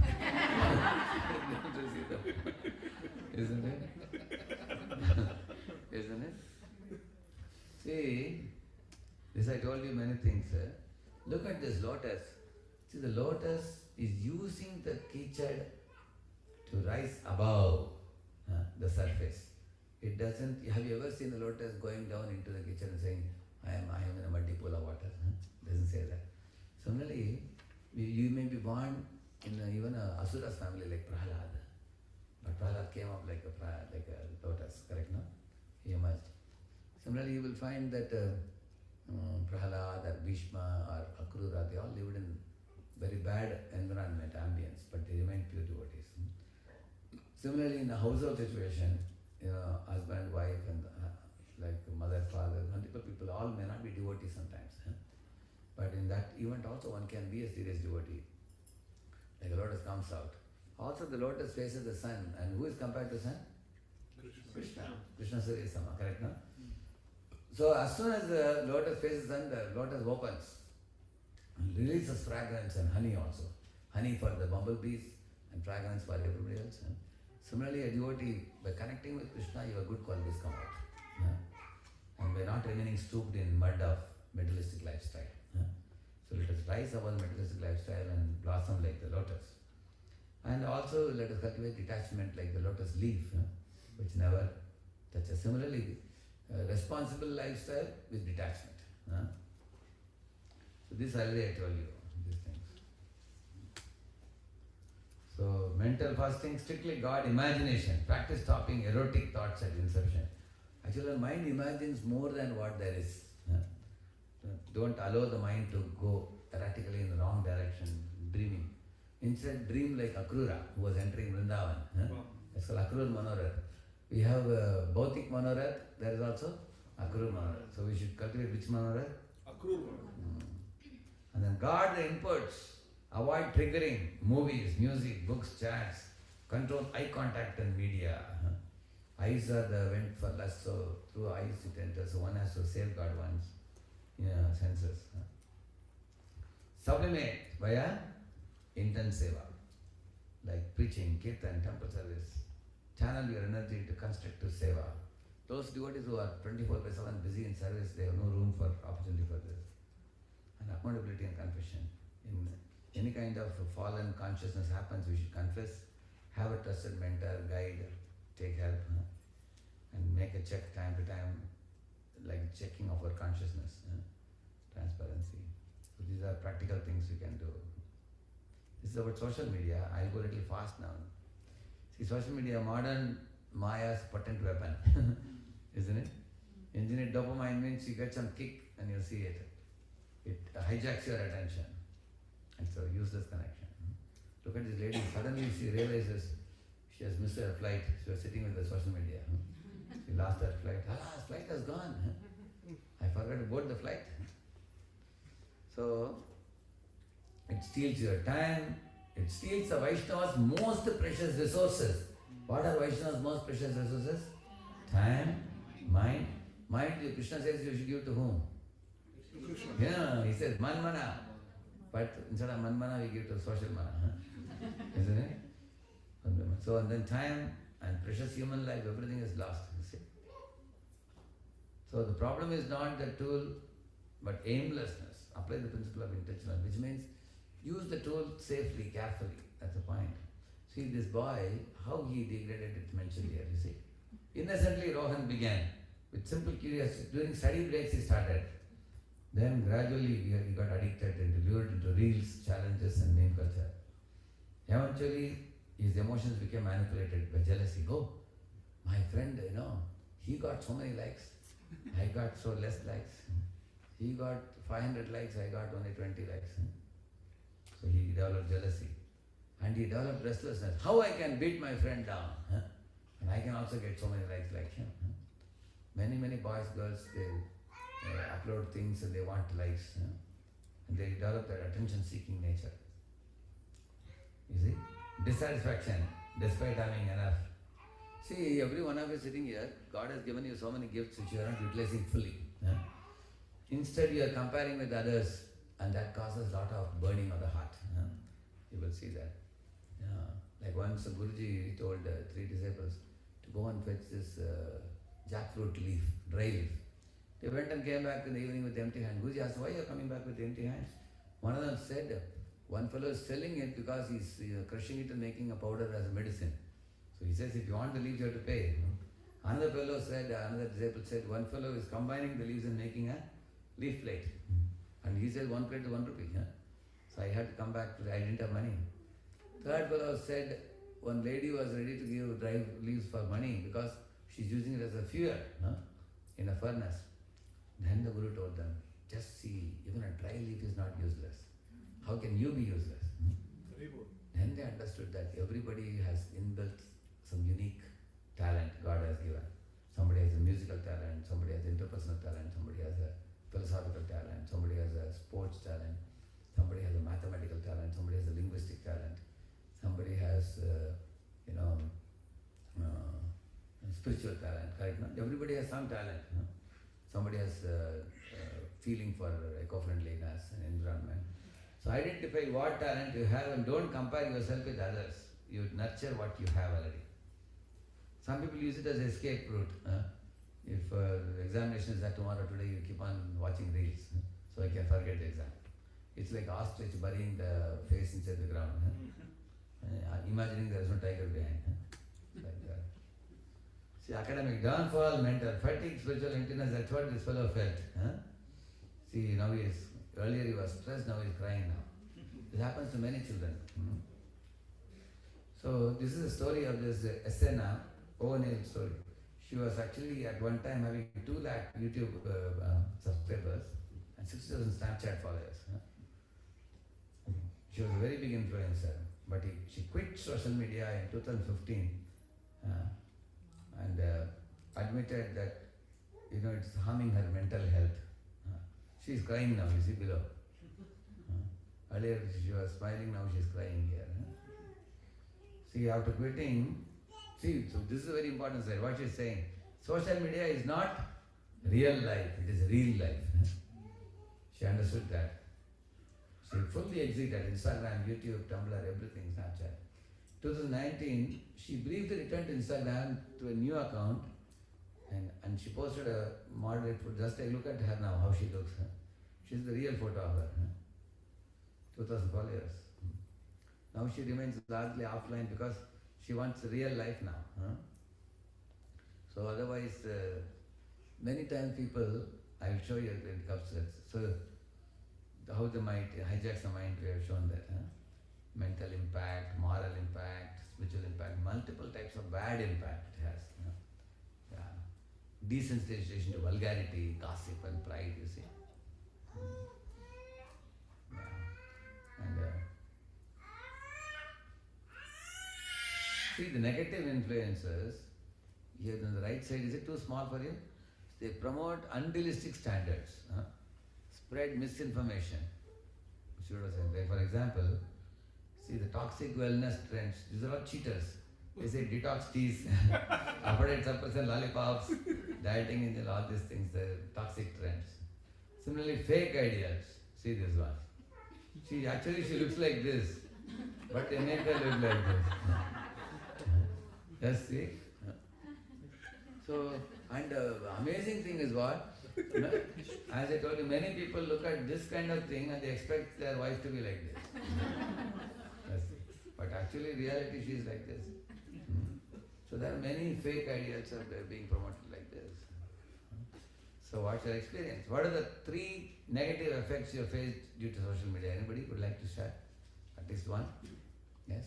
Isn't it? Isn't it? See, this I told you many things. Look at this lotus. See, the lotus is using the keychad to rise above the surface. It doesn't. Have you ever seen the lotus going down into the kitchen and saying, I am in a muddy pool of water? It doesn't say that. Similarly, you may be born in even a Asura's family like Prahalad. But Prahalad came up like a lotus, correct, no? He emerged. Similarly, you will find that Prahalad or Bhishma or Akrura, they all lived in very bad environment, ambience, but they remained pure devotees. Similarly, in a household situation, husband, wife, and like mother, father, multiple people, all may not be devotees sometimes. But in that event also one can be a serious devotee. Like a lotus comes out. Also the lotus faces the sun. And who is compared to the sun? Krishna. Krishna Surya Sama, correct, no? So as soon as the lotus faces the sun, the lotus opens and releases fragrance and honey also. Honey for the bumblebees and fragrance for everybody else. Similarly, a devotee, by connecting with Krishna, your good qualities come out. And by not remaining stooped in mud of materialistic lifestyle. So let us rise above the materialistic lifestyle and blossom like the lotus. And also let us cultivate detachment like the lotus leaf, which never touches. Similarly, responsible lifestyle with detachment. So this already I told you, these things. So mental fasting, strictly God imagination. Practice stopping erotic thoughts at inception. Actually, the mind imagines more than what there is. Don't allow the mind to go erratically in the wrong direction, dreaming. Instead, dream like Akrura, who was entering Vrindavan. It's called Akrura Manorath. We have Bhautik Manorath, there is also Akrur Manohara. So we should cultivate which Manohara? Akrur. And then guard the inputs. Avoid triggering movies, music, books, chats. Control eye contact and media. Eyes are the vent for lust, so through eyes it enters. So one has to safeguard one's senses. Sublimate via intense seva, like preaching, kirtan, temple service. Channel your energy to constructive seva. Those devotees who are 24/7 busy in service, they have no room for opportunity for this. And accountability and confession. In any kind of fallen consciousness happens, we should confess, have a trusted mentor, guide, take help, and make a check time to time, like checking of our consciousness, transparency. So these are practical things we can do. This is about social media. I'll go a little fast now. See, social media, modern Maya's potent weapon, isn't it? Engineered dopamine means you get some kick and you see it. It hijacks your attention. And so useless connection. Look at this lady, suddenly she realizes she has missed her flight. She was sitting with the social media. She lost her flight. Alas, flight has gone. I forgot to board the flight. So, it steals your time. It steals the Vaishnava's most precious resources. What are Vaishnava's most precious resources? Time, mind. Mind, Krishna says you should give to whom? Yeah, he says manmana. But instead of manmana, we give to social mana. Isn't it? So, and then time and precious human life, everything is lost. You see? So, the problem is not the tool, but aimlessness. Apply the principle of intentional, which means use the tool safely, carefully. That's the point. See, this boy, how he degraded it mentioned here, you see. Innocently, Rohan began with simple curiosity. During study breaks, he started. Then gradually he got addicted and lured into reels, challenges and meme culture. Eventually his emotions became manipulated by jealousy. Oh, my friend, he got so many likes. I got so less likes. He got 500 likes, I got only 20 likes. So he developed jealousy. And he developed restlessness. How I can beat my friend down? And I can also get so many likes like him. Many boys, girls, they upload things and they want likes. And they develop that attention-seeking nature. You see? Dissatisfaction, despite having enough. See, every one of you sitting here, God has given you so many gifts which you are not utilizing fully. Instead, you are comparing with others, and that causes a lot of burning of the heart. You will see that. Like once Guruji told 3 disciples to go and fetch this jackfruit leaf, dry leaf. They went and came back in the evening with empty hands. Guruji asked, why are you coming back with empty hands? One of them said, one fellow is selling it because he's crushing it and making a powder as a medicine. So he says, if you want the leaves, you have to pay. Another disciple said, one fellow is combining the leaves and making a leaf plate. And he said, 1 plate is 1 rupee. So I had to come back, I didn't have money. Third fellow said, one lady was ready to give dry leaves for money because she's using it as a fuel in a furnace. Then the Guru told them, just see, even a dry leaf is not useless. How can you be useless? Then they understood that everybody has inbuilt some unique talent God has given. Somebody has a musical talent, somebody has interpersonal talent, somebody has a philosophical talent, somebody has a sports talent, somebody has a mathematical talent, somebody has a linguistic talent, somebody has spiritual talent, correct? No? Everybody has some talent. No? Somebody has feeling for eco-friendliness and environment. So identify what talent you have and don't compare yourself with others. You nurture what you have already. Some people use it as an escape route. If examination is there tomorrow, today you keep on watching reels, so I can forget the exam. It's like ostrich burying the face inside the ground. Imagining there is no tiger behind. Like that. See, academic downfall, mental fatigue, spiritual emptiness, that's what this fellow felt. See, now earlier he was stressed, now he is crying now. This happens to many children. So this is the story of this Esena O'Neill story. She was actually at one time having 2 lakh YouTube subscribers and 6,000 Snapchat followers. She was a very big influencer, but she quit social media in 2015 and admitted that it's harming her mental health. She is crying now, you see below. Earlier she was smiling, now she is crying here. See, after quitting, see, so this is a very important side. What she is saying, social media is not real life, it is real life. She understood that. She fully exited Instagram, YouTube, Tumblr, everything, Snapchat. 2019, she briefly returned to Instagram to a new account and she posted a moderate photo. Just take a look at her now, how she looks. She's the real photo of her. 2000 followers. Now she remains largely offline because she wants real life now. So otherwise, many times people, I will show you when it comes to that. So how the mind hijacks the mind, we have shown that. Mental impact, moral impact, spiritual impact, multiple types of bad impact it has. Desensitization to vulgarity, gossip and pride, you see. And see the negative influences, here on the right side, is it too small for you? They promote unrealistic standards, spread misinformation. For example, see the toxic wellness trends, these are all cheaters. They say detox teas, upper suppressant lollipops, dieting and all these things, the toxic trends. Similarly, fake ideals. See this one. She looks like this, but they make her look like this. Just see. So, and the amazing thing is what? As I told you, many people look at this kind of thing and they expect their wife to be like this. But actually, reality, she is like this. So there are many fake ideals are being promoted like this. So what's your experience? What are the 3 negative effects you have faced due to social media? Anybody would like to share? At least one? Yes?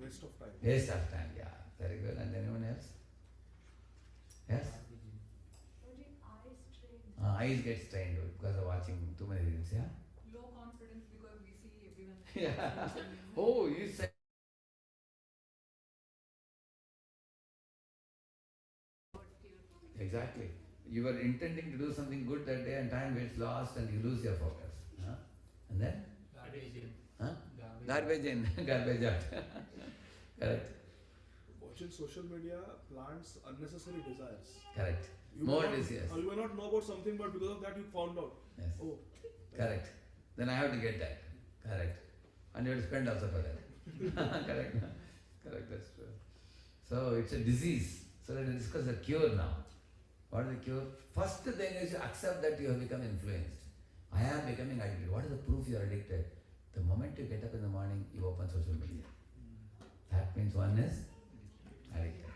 Waste of time. Waste of time, yeah. Very good. And anyone else? Yes? Eyes get strained because of watching too many reels, yeah? Low confidence because we see everyone. Yeah. Oh, you said. Exactly. You were intending to do something good that day and time gets lost and you lose your focus. And then? Garbage in. Garbage in, garbage out. Correct. Watching social media plants unnecessary desires. Correct. You More may not- desires. You may not know about something, but because of that you found out. Yes. Oh. Correct. Then I have to get that. Correct. And you have to spend also for that. Correct. Correct, that's true. So it's a disease. So let us discuss the cure now. What is the cure? First thing is to accept that you have become influenced. I am becoming addicted. What is the proof you are addicted? The moment you get up in the morning, you open social media. That means one is addicted.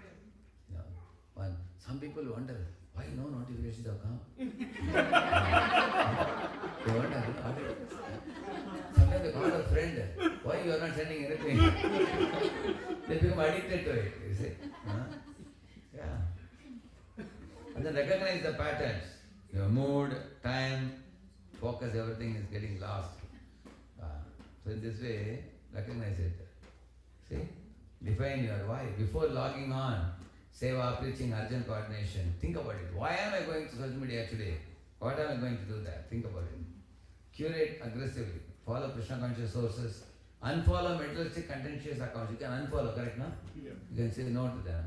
Some people wonder, why no notifications have come? They wonder, sometimes they call a friend, why you are not sending anything? They become addicted to it, you see. Yeah. And then recognize the patterns. Your mood, time, focus, everything is getting lost. So in this way, recognize it. See? Define your why. Before logging on, seva, preaching, urgent coordination. Think about it. Why am I going to social media today? What am I going to do there? Think about it. Curate aggressively. Follow Krishna conscious sources. Unfollow materialistic contentious accounts. You can unfollow, correct now? Yeah. You can say no to them.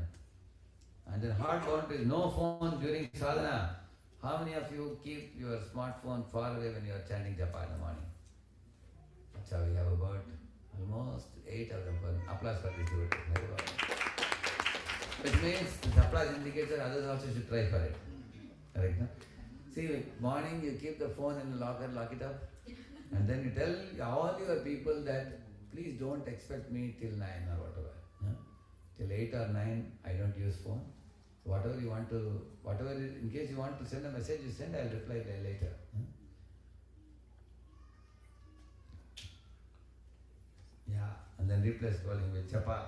And then hard boundaries, no phone during sadhana. How many of you keep your smartphone far away when you are chanting japa in the morning? That's how we have about almost 8 of them. Applause for this devotee. Very well. Which means this applause indicates that others also should try for it. Correct, no? See, morning you keep the phone in the locker, lock it up, and then you tell all your people that please don't expect me till 9 or whatever. Till 8 or 9, I don't use phone. So whatever you want to, in case you want to send a message, you send, I'll reply later. Yeah, and then replace calling with japa.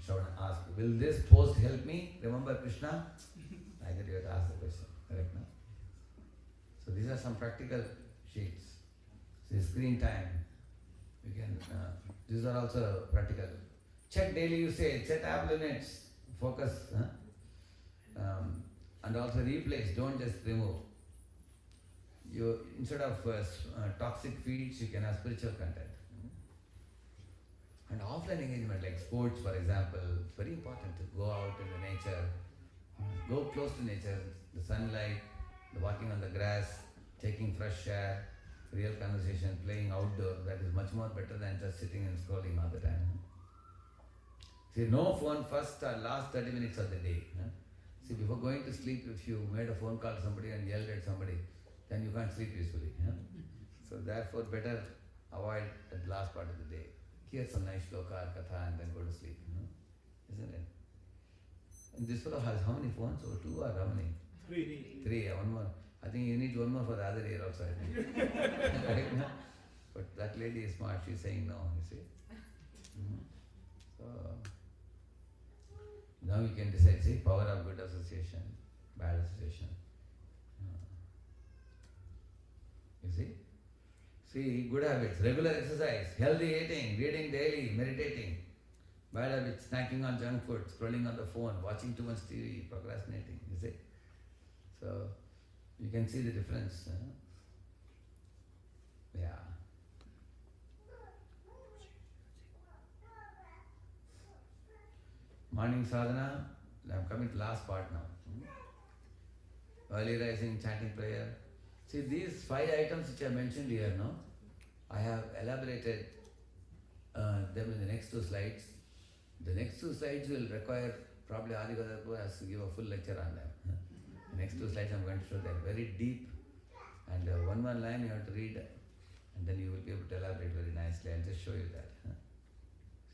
Shout and ask, will this post help me? Remember Krishna? Like that you have to ask the question. Correct, no? So these are some practical sheets. See, screen time. We can. These are also practical. Check daily usage. Set app limits. Focus. And also replace, don't just remove. You, instead of toxic feeds, you can have spiritual content. And offline engagement, like sports, for example, it's very important to go out in the nature, go close to nature, the sunlight, the walking on the grass, taking fresh air, real conversation, playing outdoor. That is much more better than just sitting and scrolling all the time. See, no phone first or last 30 minutes of the day. See, before going to sleep, if you made a phone call to somebody and yelled at somebody, then you can't sleep peacefully. So therefore, better avoid at the last part of the day. Hear some nice shloka or katha and then go to sleep. Isn't it? And this fellow has how many phones? Or two or how many? Three. One more. I think you need one more for the other ear also, I think. Right? But that lady is smart. She's saying no, you see. So now you can decide, see, power of good association, bad association. You see? See, good habits, regular exercise, healthy eating, reading daily, meditating. Bad habits, snacking on junk food, scrolling on the phone, watching too much TV, procrastinating, you see? So, you can see the difference. Yeah. Morning sadhana, I'm coming to last part now. Early rising, chanting prayer. See, these 5 items which I mentioned here, no? I have elaborated them in the next 2 slides. The next 2 slides will require, probably Adi Gadarpur has to give a full lecture on them. The next 2 slides I'm going to show them very deep, and one line you have to read, and then you will be able to elaborate very nicely. I'll just show you that.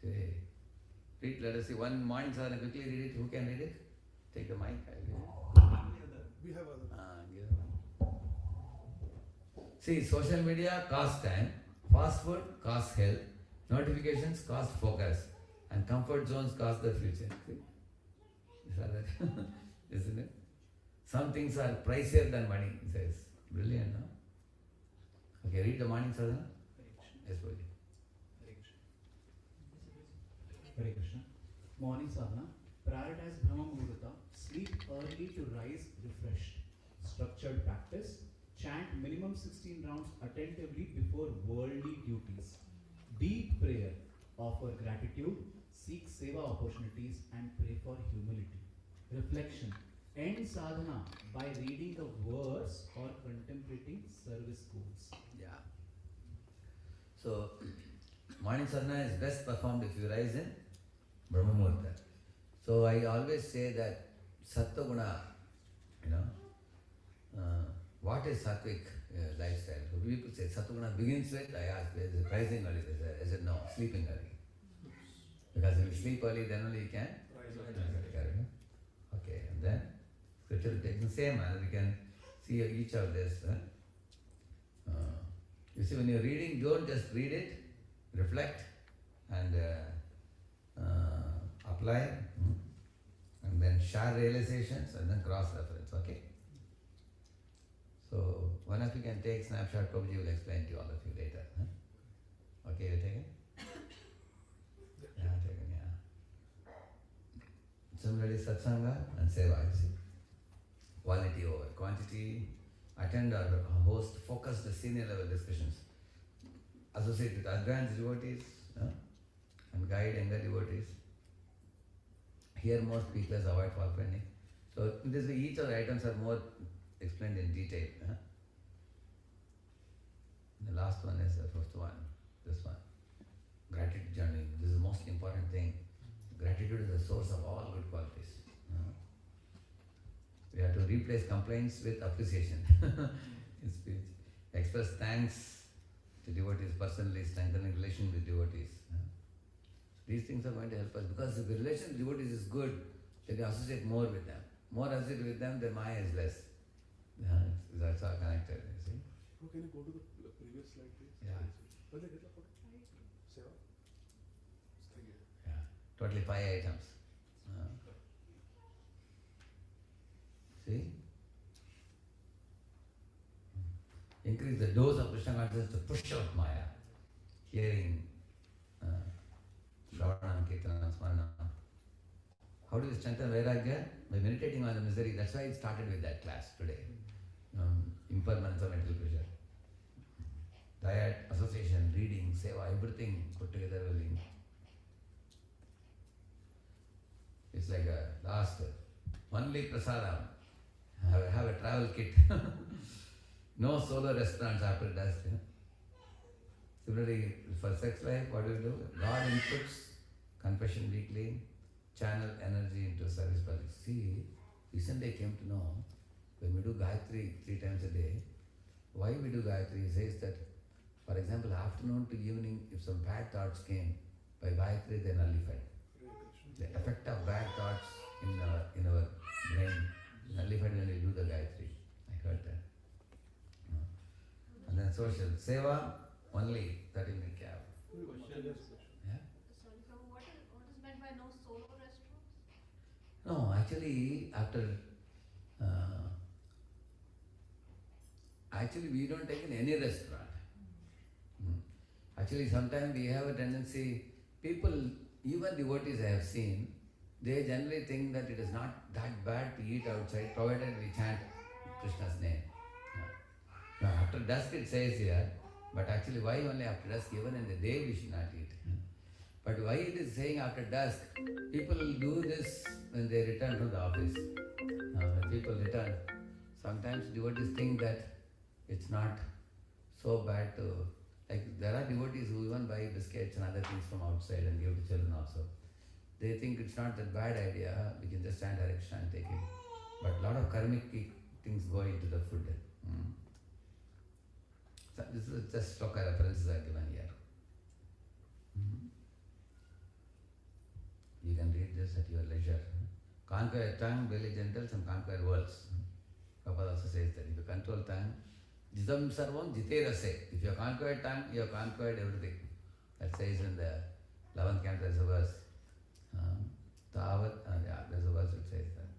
See, read, let us see one morning sadhana, quickly read it. Who can read it? Take the mic. We have other. Give them. See, social media costs time, fast food costs health, notifications cost focus, and comfort zones cost the future. See? You saw that? Isn't it? Some things are pricier than money, he says. Brilliant, no? Okay, read the morning sadhana. Yes, Boji. Hare Krishna. Morning sadhana. Prioritize Brahma Muhurta. Sleep early to rise refreshed. Structured practice. Chant minimum 16 rounds attentively before worldly duties. Deep prayer. Offer gratitude. Seek seva opportunities and pray for humility. Reflection. End sadhana by reading the verse or contemplating service goals. Yeah. So, morning sadhana is best performed if you rise in Brahma Muhurta. So I always say that Sattva Guna, what is Sattvic lifestyle? So people say Sattva Guna begins with, I ask, is it rising early? I said no, sleeping early. Because if you sleep early, then only you can rise. Okay, and then scripture takes the same manner. We can see each of this. You see, when you're reading, don't just read it, reflect and apply, and then share realizations and then cross-reference, okay? So, one of you can take snapshot, Prabhuji will explain to all of you later. Okay, you take it? Yeah, take it, yeah. Similarly, satsanga and seva, you see. Quality over quantity, attend or host focused senior level discussions. Associate with advanced devotees and guide younger devotees. Hear more speakers, avoid fault finding. So in this way, each of the items are more explained in detail. The last one is the 5th one, this one. Gratitude journey. This is the most important thing. Gratitude is the source of all good qualities. We have to replace complaints with appreciation in speech. Express thanks to devotees personally, strengthening relation with devotees. These things are going to help us because if the relation with devotees is good, then you associate more with them. More associate with them, then Maya is less. That's all connected, you see. Oh, can you go to the previous slide, please? Yeah. Will they get the photo? Seva? Thank you. Yeah. Totally 5 items. See? Increase the dose of Krishna consciousness to push out Maya. Hearing, Shravanam, Kirtanam, Smaranam. How How do you strengthen Vairagya? By meditating on the misery. That's why I started with that class today. Impermanence of mental pressure. Diet, association, reading, seva, everything put together will link. It's like a last, only prasadam. Have a travel kit. No solo restaurants after dusk. Similarly, for sex life, what do you do? God inputs, confession weekly, channel energy into service projects. See, recently I came to know, when we do Gayatri 3 times a day, why we do Gayatri? He says that, for example, afternoon to evening, if some bad thoughts came, by Gayatri they nullified. The effect of bad thoughts in our brain nullified when we do the Gayatri. I heard that. And then social. Seva, only 30-minute cab. Yeah? Sorry, Prabhu, what is meant by no solo restaurants? No, actually, actually we don't take in any restaurant. Actually, sometimes we have a tendency, people, even devotees I have seen, they generally think that it is not that bad to eat outside, provided we chant Krishna's name. Now, after dusk it says here, but actually why only after dusk? Even in the day we should not eat. But why it is saying after dusk? People do this when they return from the office. When people return, sometimes devotees think that it's not so bad to, like there are devotees who even buy biscuits and other things from outside and give to children also. They think it's not that bad idea, we can just stand direction and take it. But a lot of karmic things go into the food. So this is just sloka references are given here. You can read this at your leisure. Conquer your tongue, belly genitals, and conquer worlds. Prabhupada also says that if you control tongue, jidam sarvam jiterase. If you conquer tongue, you have conquered everything. That says in the 11th canto, there's a verse. There's a verse which says that.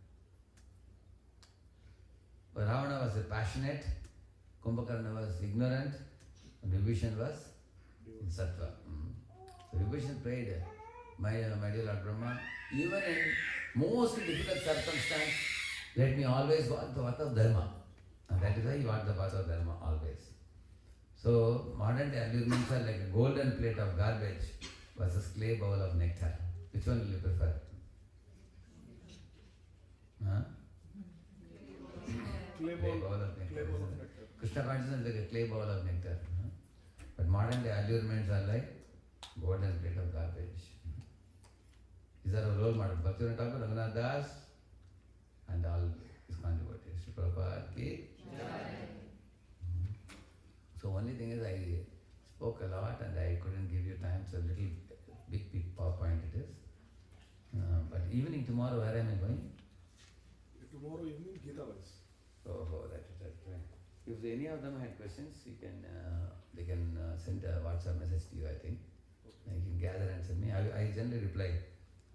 Ravana was passionate, Kumbhakarna was ignorant, and Vibhishan was in sattva. So Vibhishan prayed, my dear Lord Brahma, even in most difficult circumstance, let me always walk the path of dharma. And that is why he walked the path of dharma always. So modern day allurements are like a golden plate of garbage versus clay bowl of nectar. Which one will you prefer? Clay bowl of nectar. Krishna consciousness is like a clay bowl of nectar. But modern day allurements are like golden plate of garbage. These are our role models. Bhaktivinoda Thakur, Raghunath Das, and all his devotees. Sri Prabhupada ki. So only thing is I spoke a lot and I couldn't give you time, so a little big PowerPoint it is. But evening tomorrow, where am I going? Tomorrow evening, Gita Wise. Oh, that's right. If any of them had questions, they can send a WhatsApp message to you, I think. Okay. You can gather and send me. I generally reply.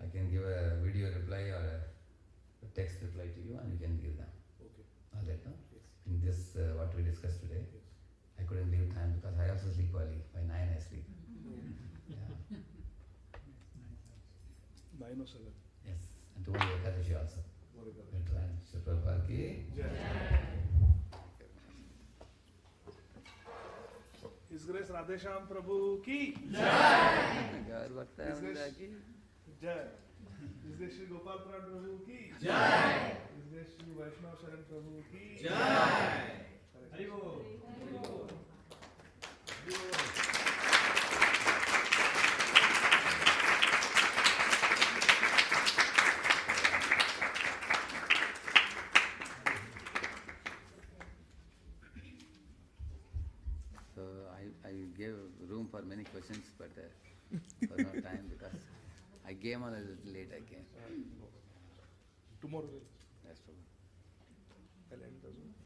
I can give a video reply or a text reply to you and you can give them. Okay. All right, no? Yes. In this, what we discussed today, Yes. I couldn't leave time because I also sleep early. By 9 I sleep. Yeah. 9:07. Yes. And tomorrow Ekadashi also. Sri Prabhupada ki. His Grace Radheshyam Prabhu ki. Jai. His Grace Shri Gopal Prabhu ki. Jai. His Grace Shri Vaishnav Sharan Prabhu ki. Jai. Hari Bol. So I gave room for many questions, but for no time because I came on a little late. I came. Tomorrow. That's true. I'll end the Zoom.